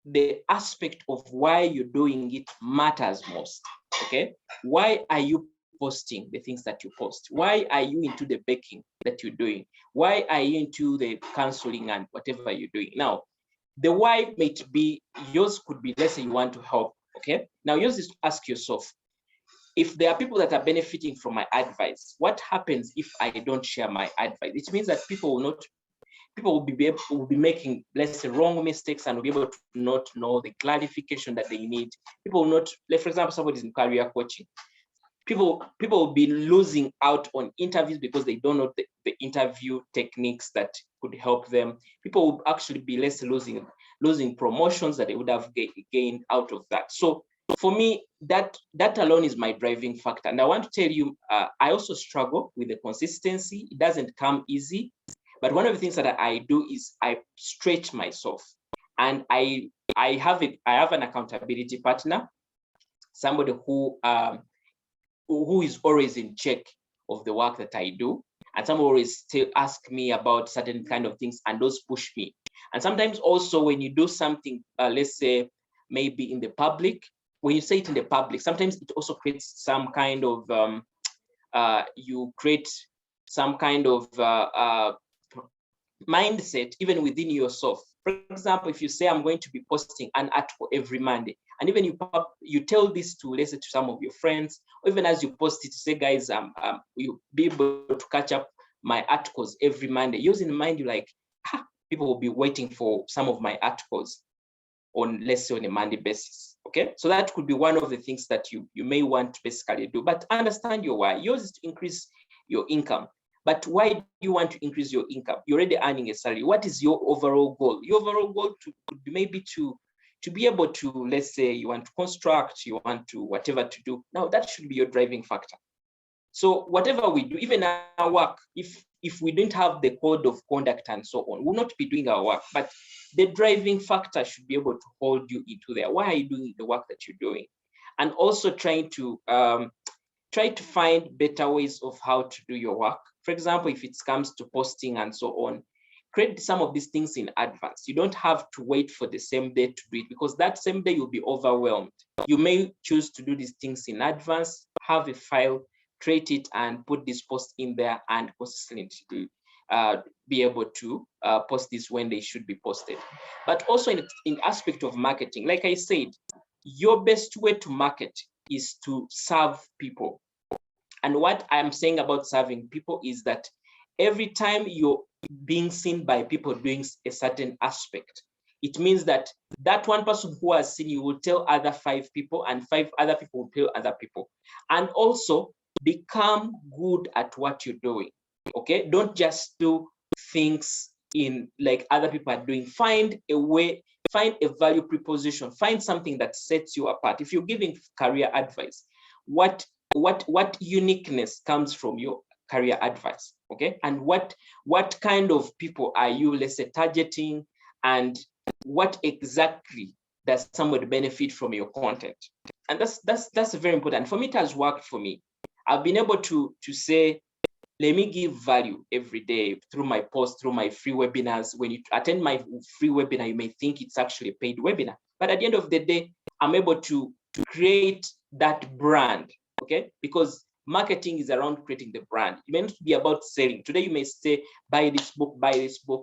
the aspect of why you're doing it matters most, okay? Why are you posting the things that you post? Why are you into the baking that you're doing? Why are you into the counseling and whatever you're doing? Now, the why might be, yours could be, let's say you want to help, okay? Now yours is to ask yourself, if there are people that are benefiting from my advice, what happens if I don't share my advice? It means that people will be making, let's say, wrong mistakes and will be able to not know the clarification that they need. People will not, like for example, somebody's in career coaching. People will be losing out on interviews because they don't know the interview techniques that could help them. People will actually be losing promotions that they would have gained out of that. So for me, that alone is my driving factor. And I want to tell you, I also struggle with the consistency. It doesn't come easy. But one of the things that I do is I stretch myself, and I have an accountability partner, somebody who is always in check of the work that I do, and some always still ask me about certain kind of things, and those push me. And sometimes also when you do something, let's say maybe in the public, when you say it in the public, sometimes it also creates some kind of you create some kind of mindset even within yourself. For example, if you say I'm going to be posting an article every Monday, and even you tell this to, let's say, to some of your friends, or even as you post it, say, guys, you'll be able to catch up my articles every Monday. Using in mind, you like, people will be waiting for some of my articles on, let's say, on a Monday basis. Okay, so that could be one of the things that you may want to basically do. But understand your why. Yours is to increase your income. But why do you want to increase your income? You're already earning a salary. What is your overall goal? Your overall goal could be maybe to be able to, let's say, you want to construct, you want to whatever to do. Now that should be your driving factor. So whatever we do, even our work, if we didn't have the code of conduct and so on, we'll not be doing our work. But the driving factor should be able to hold you into there. Why are you doing the work that you're doing? And also try to find better ways of how to do your work. For example, if it comes to posting and so on, create some of these things in advance. You don't have to wait for the same day to do it, because that same day you'll be overwhelmed. You may choose to do these things in advance, have a file, create it, and put this post in there, and consistently be able to post this when they should be posted. But also in aspect of marketing, like I said, your best way to market is to serve people. And what I'm saying about serving people is that every time you're being seen by people doing a certain aspect, it means that one person who has seen you will tell other 5 people, and 5 other people will tell other people. And also become good at what you're doing. Okay, don't just do things in like other people are doing. Find a way, find a value proposition, find something that sets you apart. If you're giving career advice, what uniqueness comes from your career advice? Okay, and what kind of people are you, let's say, targeting, and what exactly does somebody benefit from your content? And that's very important. For me, it has worked for me. I've been able to say, let me give value every day through my posts, through my free webinars. When you attend my free webinar, you may think it's actually a paid webinar, but at the end of the day, I'm able to create that brand. Okay, because marketing is around creating the brand. It may not be about selling. Today, you may say, buy this book,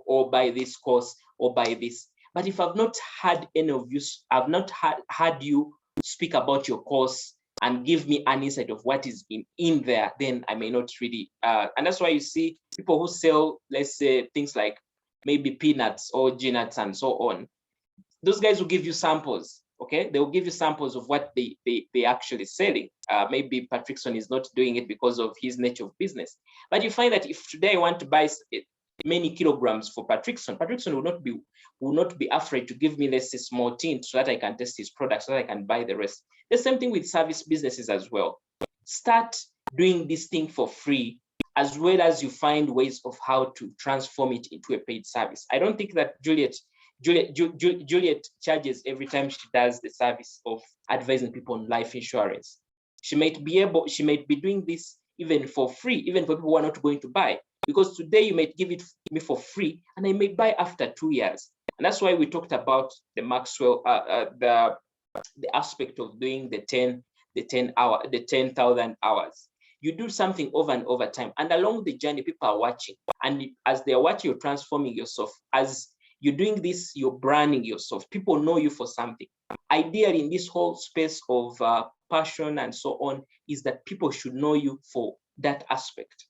or buy this course, or buy this. But if I've not had any of you, I've not had you speak about your course and give me an insight of what is in there, then I may not really. And that's why you see people who sell, let's say, things like maybe peanuts or G-nuts and so on. Those guys will give you samples. Okay, they will give you samples of what they actually selling. Maybe Patrickson is not doing it because of his nature of business. But you find that if today I want to buy many kilograms for Patrickson will not be afraid to give me, let's say, small tin so that I can test his product, so that I can buy the rest. The same thing with service businesses as well. Start doing this thing for free, as well as you find ways of how to transform it into a paid service. I don't think that Juliet charges every time she does the service of advising people on life insurance. She might be doing this even for free, even for people who are not going to buy. Because today you might give it me for free, and I may buy after 2 years. And that's why we talked about the Maxwell, the aspect of doing the 10,000 hours. You do something over and over time, and along the journey, people are watching. And as they're watching, you're transforming yourself. As you're doing this, you're branding yourself. People know you for something. Ideally, in this whole space of passion and so on, is that people should know you for that aspect.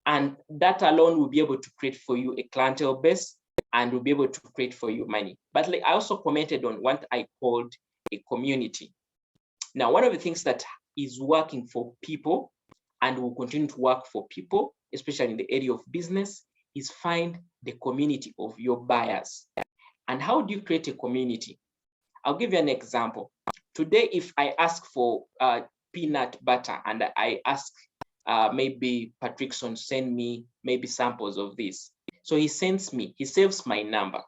And that alone will be able to create for you a clientele base and will be able to create for you money. But like I also commented on what I called a community. Now, one of the things that is working for people and will continue to work for people, especially in the area of business, is find the community of your buyers. And how do you create a community? I'll give you an example. Today, if I ask for peanut butter and I ask maybe Patrickson send me maybe samples of this. So he sends me, he saves my number.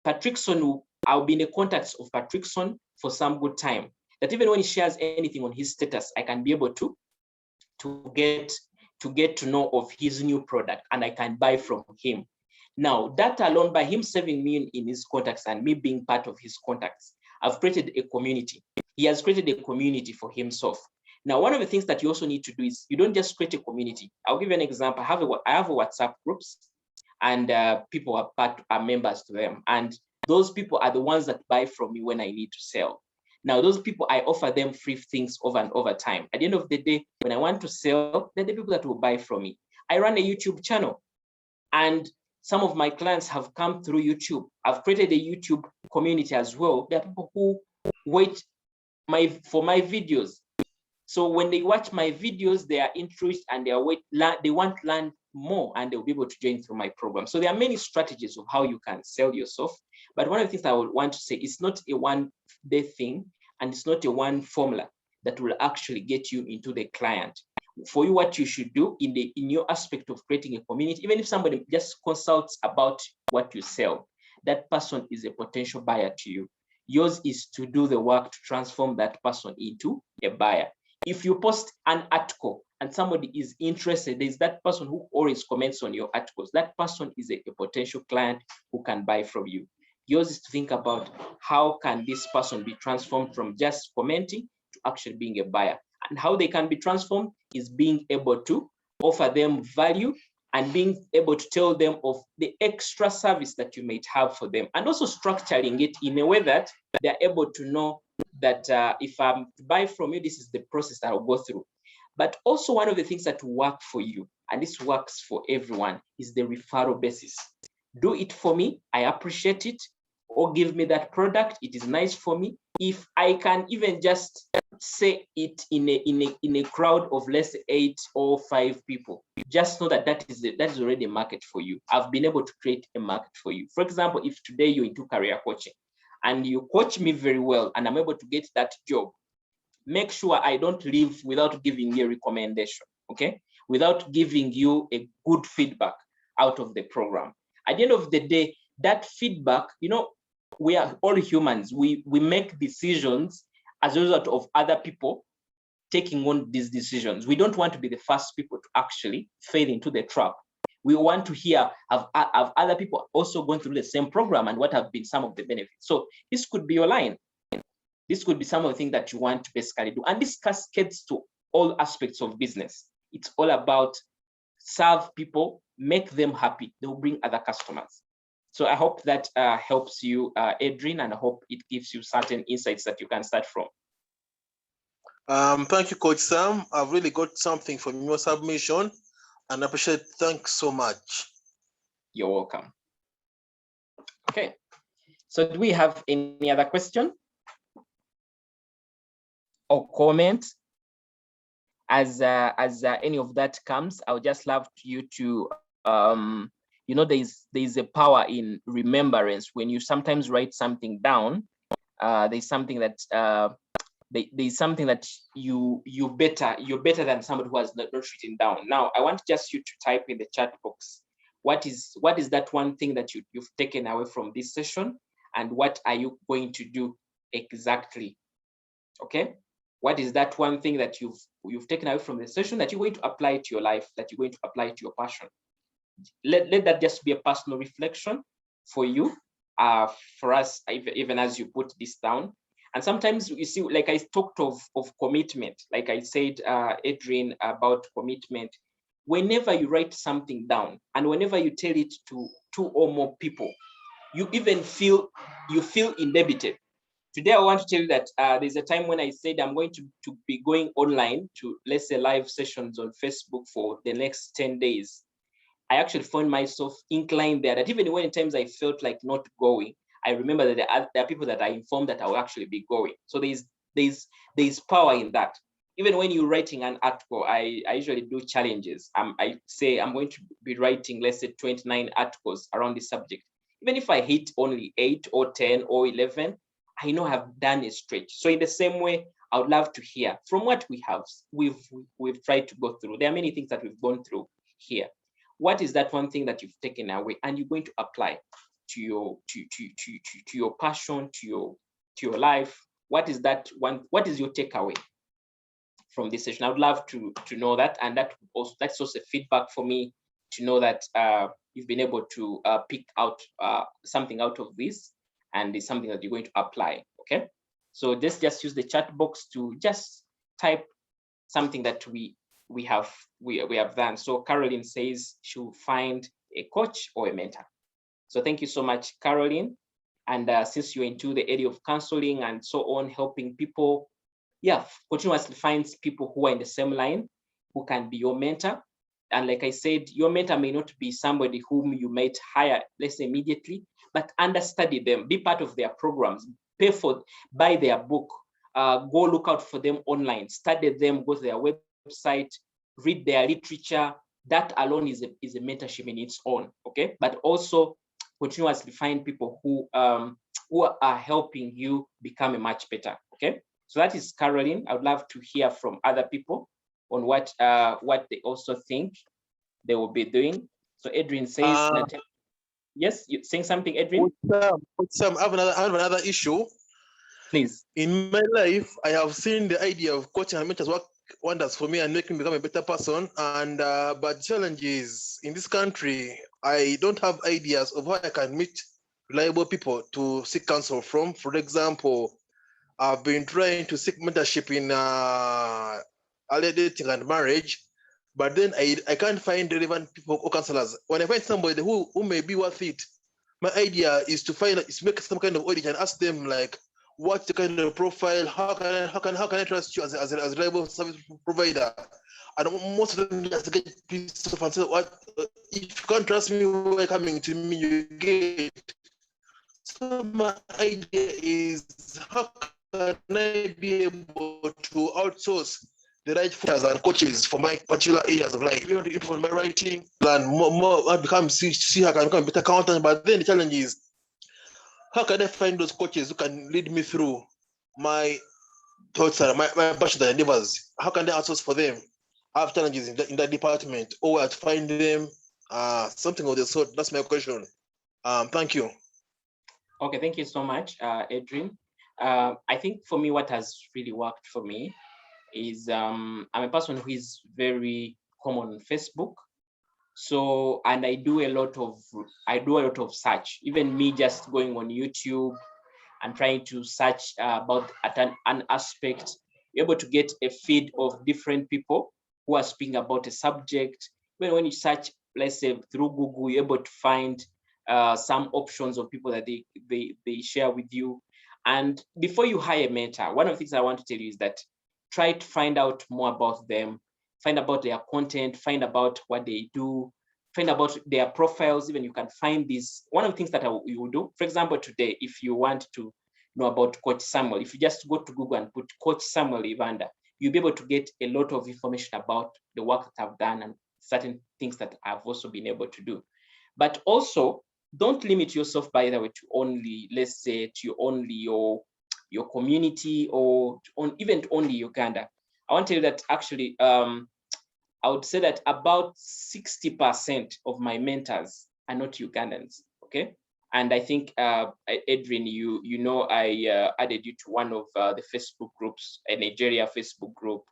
Patrickson, I'll be in the contacts of Patrickson for some good time. That even when he shares anything on his status, I can be able to get to know of his new product and I can buy from him. Now, that alone, by him saving me in his contacts and me being part of his contacts, I've created a community. He has created a community for himself. Now, one of the things that you also need to do is you don't just create a community. I'll give you an example. I have a WhatsApp groups, and people are members to them. And those people are the ones that buy from me when I need to sell. Now, those people, I offer them free things over and over time. At the end of the day, when I want to sell, they're the people that will buy from me. I run a YouTube channel, and some of my clients have come through YouTube. I've created a YouTube community as well. There are people who wait for my videos. So when they watch my videos, they are interested and they want to learn more, and they'll be able to join through my program. So there are many strategies of how you can sell yourself. But one of the things I would want to say, it's not a one-day thing, and it's not a one formula that will actually get you into the client. For you, what you should do in your aspect of creating a community, even if somebody just consults about what you sell, that person is a potential buyer to you. Yours is to do the work to transform that person into a buyer. If you post an article and somebody is interested, there's that person who always comments on your articles. That person is a potential client who can buy from you. Yours is to think about how can this person be transformed from just commenting to actually being a buyer. And how they can be transformed is being able to offer them value and being able to tell them of the extra service that you might have for them, and also structuring it in a way that they're able to know that if I'm to buy from you, this is the process that I'll go through. But also one of the things that work for you, and this works for everyone, is the referral basis. Do it for me, I appreciate it, or give me that product, it is nice for me. If I can even just say it in a crowd of less 8 or 5 people, just know that that is already a market for you. I've been able to create a market for you. For example, if today you're into career coaching and you coach me very well and I'm able to get that job, make sure I don't leave without giving you a recommendation, okay? Without giving you a good feedback out of the program. At the end of the day, that feedback, we are all humans. We make decisions as a result of other people taking on these decisions. We don't want to be the first people to actually fail into the trap. We want to hear, have other people also gone through the same program and what have been some of the benefits. So this could be your line. This could be some of the things that you want to basically do. And this cascades to all aspects of business. It's all about serve people, make them happy. They'll bring other customers. So I hope that helps you, Adrian, and I hope it gives you certain insights that you can start from. Thank you, Coach Sam. I've really got something from your submission and I appreciate it. Thanks so much. You're welcome. Okay. So do we have any other question or comment? As any of that comes, I would just love you to, there's a power in remembrance. When you sometimes write something down, there's something that there's something that you're better than somebody who has not written down. Now, I want just you to type in the chat box. What is that one thing that you've taken away from this session, and what are you going to do exactly? Okay, what is that one thing that you've taken away from the session that you're going to apply to your life, that you're going to apply to your passion? Let that just be a personal reflection for you, for us, even as you put this down. And sometimes you see, like I talked of commitment, like I said, Adrian, about commitment. Whenever you write something down and whenever you tell it to 2 or more people, you even feel indebted. Today, I want to tell you that there's a time when I said I'm going to be going online to, let's say, live sessions on Facebook for the next 10 days. I actually found myself inclined there, that even when at times I felt like not going, I remember that there are people that I informed that I will actually be going. So there's power in that. Even when you're writing an article, I usually do challenges. I say I'm going to be writing, let's say, 29 articles around this subject. Even if I hit only 8 or 10 or 11, I know I've done a stretch. So in the same way, I would love to hear from what we've tried to go through. There are many things that we've gone through here. What is that one thing that you've taken away and you're going to apply to your passion, to your life? What is that one? What is your takeaway from this session? I would love to know that, and that's also feedback for me to know that you've been able to pick out something out of this, and it's something that you're going to apply. Okay, so just use the chat box to just type something that we have done. So Caroline says she'll find a coach or a mentor. So thank you so much, Caroline. And since you're into the area of counseling and so on, helping people, continuously finds people who are in the same line, who can be your mentor. And like I said, your mentor may not be somebody whom you might hire, let's say, immediately, but understudy them, be part of their programs, buy their book, go look out for them online, study them, go to their website, read their literature. That alone is a mentorship in its own, okay? But also continuously find people who are helping you become a much better, okay? So that is Caroline. I would love to hear from other people on what they also think they will be doing. So Adrian says that, yes, you're saying something, Adrian? I have another issue. Please. In my life, I have seen the idea of coaching and mentors work wonders for me and make me become a better person. And but challenges in this country, I don't have ideas of how I can meet reliable people to seek counsel from. For example, I've been trying to seek mentorship in early dating and marriage, but then I can't find relevant people or counselors. When I find somebody who may be worth it, my idea is to make some kind of audit and ask them, like, what's the kind of profile? How can I trust you as a reliable service provider? And most of them just get pissed off and say, what, if you can't trust me, why coming to me? You get. So my idea is, how can I be able to outsource the right fighters and coaches for my particular areas of life? You know, my writing, and more I become see how I can become a better accountant. But then the challenge is, how can I find those coaches who can lead me through my thoughts and my passion and endeavors? How can I outsource for them? I have challenges in that department, or where to find them, something of the sort. That's my question. Thank you. Okay, thank you so much, Adrian. I think for me, what has really worked for me is I'm a person who is very common on Facebook. So, and I do a lot of search. Even me just going on YouTube and trying to search about an aspect, you're able to get a feed of different people who are speaking about a subject. When you search, let's say through Google, you're able to find some options of people that they share with you. And before you hire a mentor, one of the things I want to tell you is that try to find out more about them, find about their content, find about what they do, find about their profiles. Even you can find this. One of the things that you will do, for example, today, if you want to know about Coach Samuel, if you just go to Google and put Coach Samuel Evander, you'll be able to get a lot of information about the work that I've done and certain things that I've also been able to do. But also, don't limit yourself, by the way, to only, let's say, to only your community, or even only Uganda. I want to tell you that actually, I would say that about 60% of my mentors are not Ugandans, okay? And I think, Adrian, you know, I added you to one of the Facebook groups, a Nigeria Facebook group.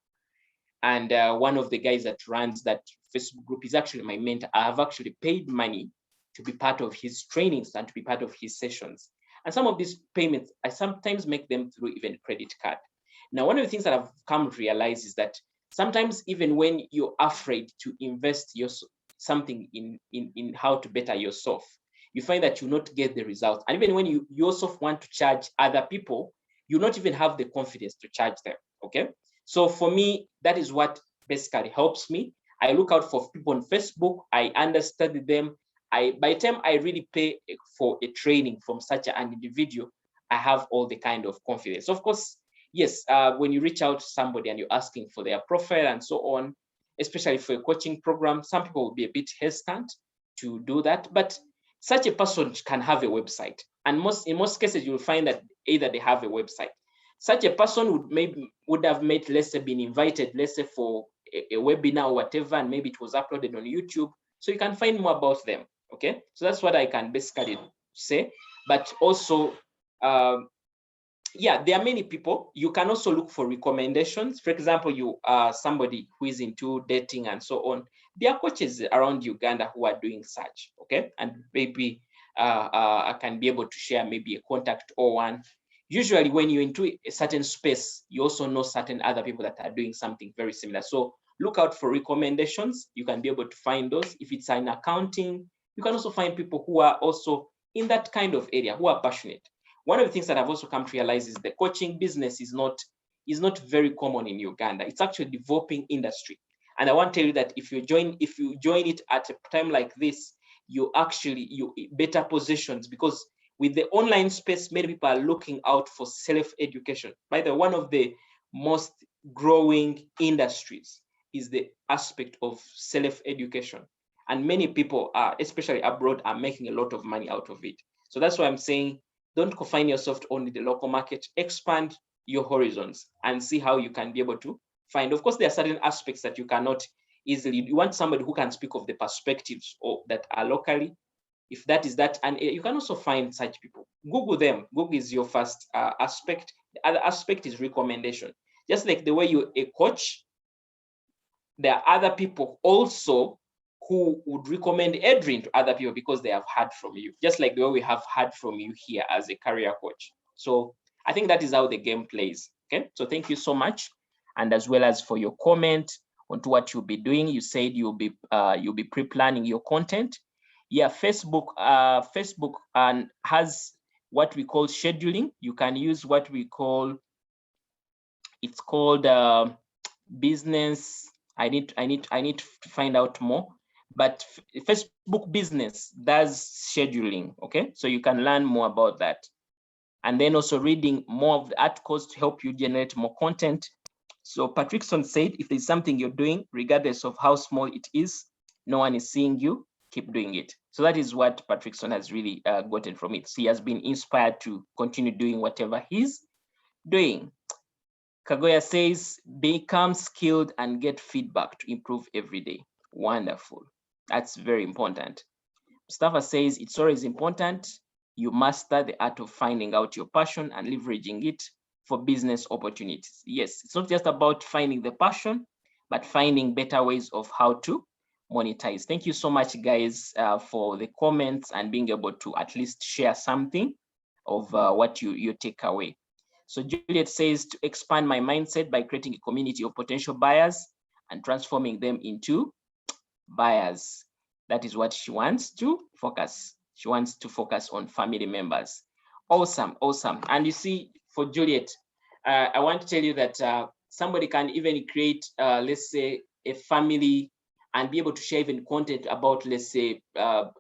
And one of the guys that runs that Facebook group is actually my mentor. I have actually paid money to be part of his trainings and to be part of his sessions. And some of these payments, I sometimes make them through even credit card. Now, one of the things that I've come to realize is that sometimes even when you're afraid to invest something in how to better yourself, you find that you not get the results. And even when you yourself want to charge other people, you not even have the confidence to charge them, okay? So for me, that is what basically helps me. I look out for people on Facebook, I understudy them. By the time I really pay for a training from such an individual, I have all the kind of confidence. Of course, yes, when you reach out to somebody and you're asking for their profile and so on, especially for a coaching program, some people will be a bit hesitant to do that, but such a person can have a website. And in most cases, you'll find that either they have a website. Such a person would have let's say, been invited, let's say, for a webinar or whatever, and maybe it was uploaded on YouTube. So you can find more about them, okay? So that's what I can basically say. But also, yeah, there are many people. You can also look for recommendations. For example, you are somebody who is into dating and so on. There are coaches around Uganda who are doing such, okay? And maybe I can be able to share maybe a contact or one. Usually when you're into a certain space, you also know certain other people that are doing something very similar. So look out for recommendations. You can be able to find those. If it's in accounting, you can also find people who are also in that kind of area, who are passionate. One of the things that I've also come to realize is the coaching business is not very common in Uganda. It's actually a developing industry. And I want to tell you that if you join it at a time like this, you better positions, because with the online space, many people are looking out for self-education. By the way, one of the most growing industries is the aspect of self-education. And many people are, especially abroad, are making a lot of money out of it. So that's why I'm saying, don't confine yourself to only the local market, expand your horizons and see how you can be able to find. Of course, there are certain aspects that you cannot easily. You want somebody who can speak of the perspectives that are locally. If that is that, and you can also find such people. Google them. Google is your first aspect. The other aspect is recommendation. Just like the way you're a coach, there are other people also who would recommend Adrian to other people because they have heard from you, just like the way we have heard from you here as a career coach. So I think that is how the game plays. Okay, so thank you so much, and as well as for your comment onto what you'll be doing. You said you'll be pre-planning your content. Yeah, Facebook has what we call scheduling. You can use what we call, it's called business. I need to find out more, but Facebook business does scheduling. Okay, so you can learn more about that, and then also reading more of the articles to help you generate more content. So Patrickson said, if there's something you're doing, regardless of how small it is, no one is seeing you, keep doing it. So that is what Patrickson has really gotten from it. So he has been inspired to continue doing whatever he's doing. Kagoya says, become skilled and get feedback to improve every day. Wonderful. That's very important. Mustafa says, it's always important. You master the art of finding out your passion and leveraging it for business opportunities. Yes, it's not just about finding the passion, but finding better ways of how to monetize. Thank you so much, guys, for the comments and being able to at least share something of what you take away. So Juliet says, to expand my mindset by creating a community of potential buyers and transforming them into buyers. That is what she wants to focus. She wants to focus on family members. Awesome, awesome. And you see, for Juliet, I want to tell you that somebody can even create, let's say, a family and be able to share even content about, let's say,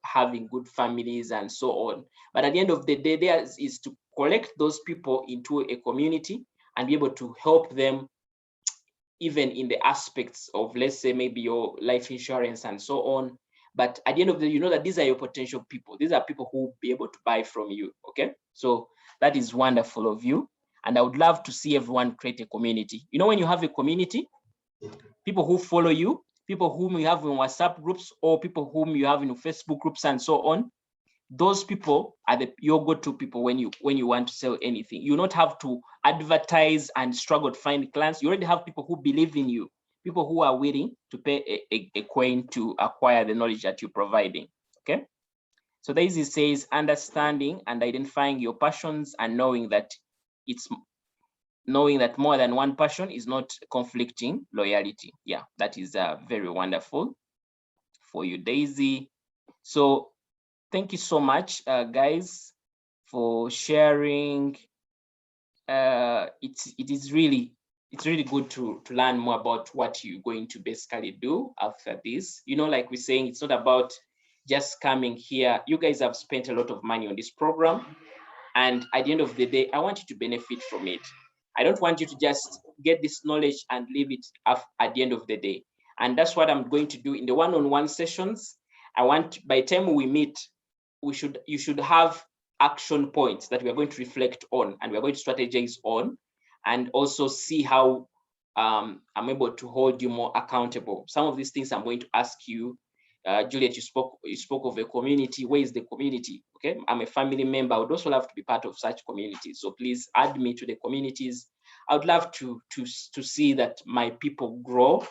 having good families and so on. But at the end of the day, there is to collect those people into a community and be able to help them even in the aspects of, let's say, maybe your life insurance and so on. But at the end of the day, you know that these are your potential people. These are people who will be able to buy from you, okay? So that is wonderful of you. And I would love to see everyone create a community. You know, when you have a community, people who follow you, people whom you have in WhatsApp groups, or people whom you have in Facebook groups and so on, those people are your go-to people when you want to sell anything. You don't have to advertise and struggle to find clients. You already have people who believe in you, people who are willing to pay a coin to acquire the knowledge that you're providing. Okay. So Daisy says, understanding and identifying your passions and knowing that more than one passion is not conflicting loyalty. Yeah, that is very wonderful for you, Daisy. So thank you so much, guys, for sharing. It's really good to learn more about what you're going to basically do after this. You know, like we're saying, it's not about just coming here. You guys have spent a lot of money on this program, and at the end of the day, I want you to benefit from it. I don't want you to just get this knowledge and leave it at the end of the day. And that's what I'm going to do in the one-on-one sessions. I want, by the time we meet, you should have action points that we are going to reflect on and we're going to strategize on, and also see how I'm able to hold you more accountable. Some of these things I'm going to ask you. Juliet, you spoke of a community. Where is the community? Okay, I'm a family member. I would also love to be part of such communities. So please add me to the communities. I would love to see that my people grow,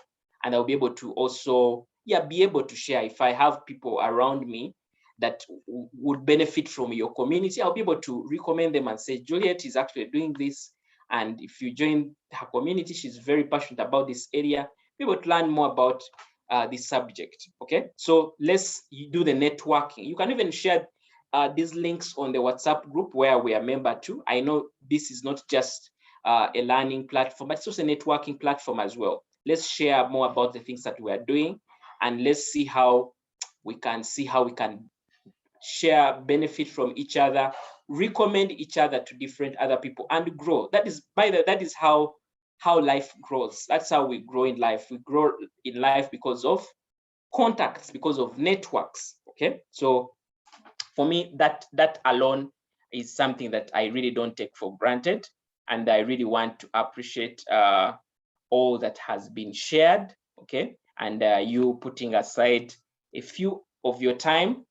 and I'll be able to also be able to share. If I have people around me that would benefit from your community, I'll be able to recommend them and say, Juliet is actually doing this. And if you join her community, she's very passionate about this area, be able to learn more about this subject. Okay, so let's do the networking. You can even share these links on the WhatsApp group where we are member to. I know this is not just a learning platform, but it's also a networking platform as well. Let's share more about the things that we are doing, and let's see how we can share, benefit from each other, recommend each other to different other people, and grow. That is how life grows. That's how we grow in life. We grow in life because of contacts, because of networks. Okay, so for me, that alone is something that I really don't take for granted, and I really want to appreciate all that has been shared. Okay, and you putting aside a few of your time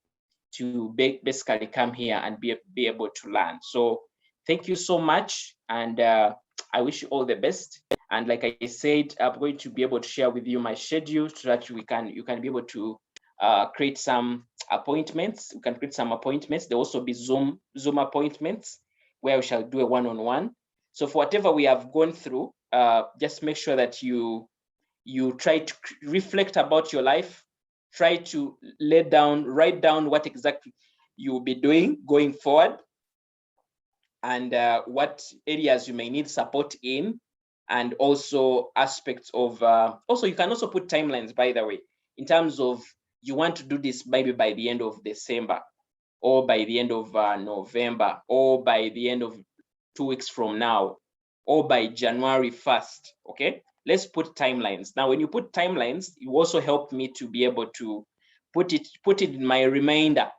to basically come here and be able to learn. So thank you so much, and I wish you all the best. And like I said, I'm going to be able to share with you my schedule so that you can be able to create some appointments. You can create some appointments. There will also be Zoom appointments where we shall do a one-on-one. So for whatever we have gone through, just make sure that you try to reflect about your life, try to write down what exactly you will be doing going forward, and what areas you may need support in, and also aspects of, also you can also put timelines, by the way, in terms of you want to do this maybe by the end of December, or by the end of November, or by the end of 2 weeks from now, or by January 1st. Okay, let's put timelines. Now, when you put timelines, you also help me to be able to put it in my reminder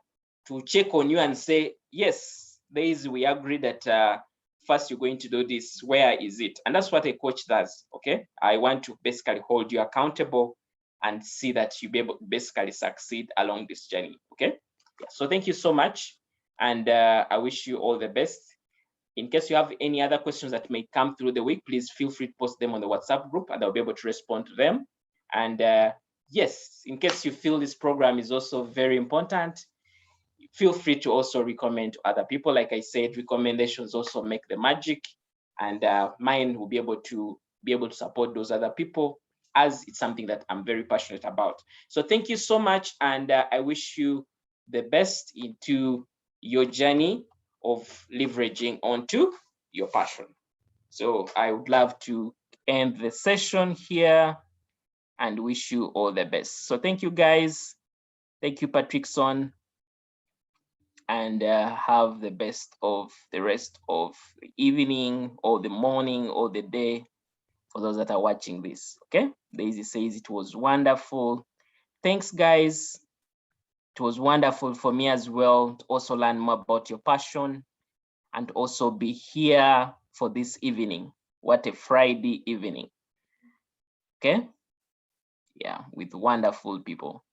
to check on you and say, yes, we agree that first you're going to do this. Where is it? And that's what a coach does. Okay, I want to basically hold you accountable and see that you be able to basically succeed along this journey. Okay, so thank you so much, and I wish you all the best. In case you have any other questions that may come through the week, please feel free to post them on the WhatsApp group, and I'll be able to respond to them. And yes, in case you feel this program is also very important, feel free to also recommend to other people. Like I said, recommendations also make the magic, and mine will be able to support those other people, as it's something that I'm very passionate about. So thank you so much, and I wish you the best into your journey of leveraging onto your passion. So I would love to end the session here and wish you all the best. So thank you, guys. Thank you, Patrickson, and have the best of the rest of the evening or the morning or the day for those that are watching this. Okay, Daisy says it was wonderful. Thanks, guys. It was wonderful for me as well to also learn more about your passion and also be here for this evening. What a Friday evening. Okay, yeah, with wonderful people.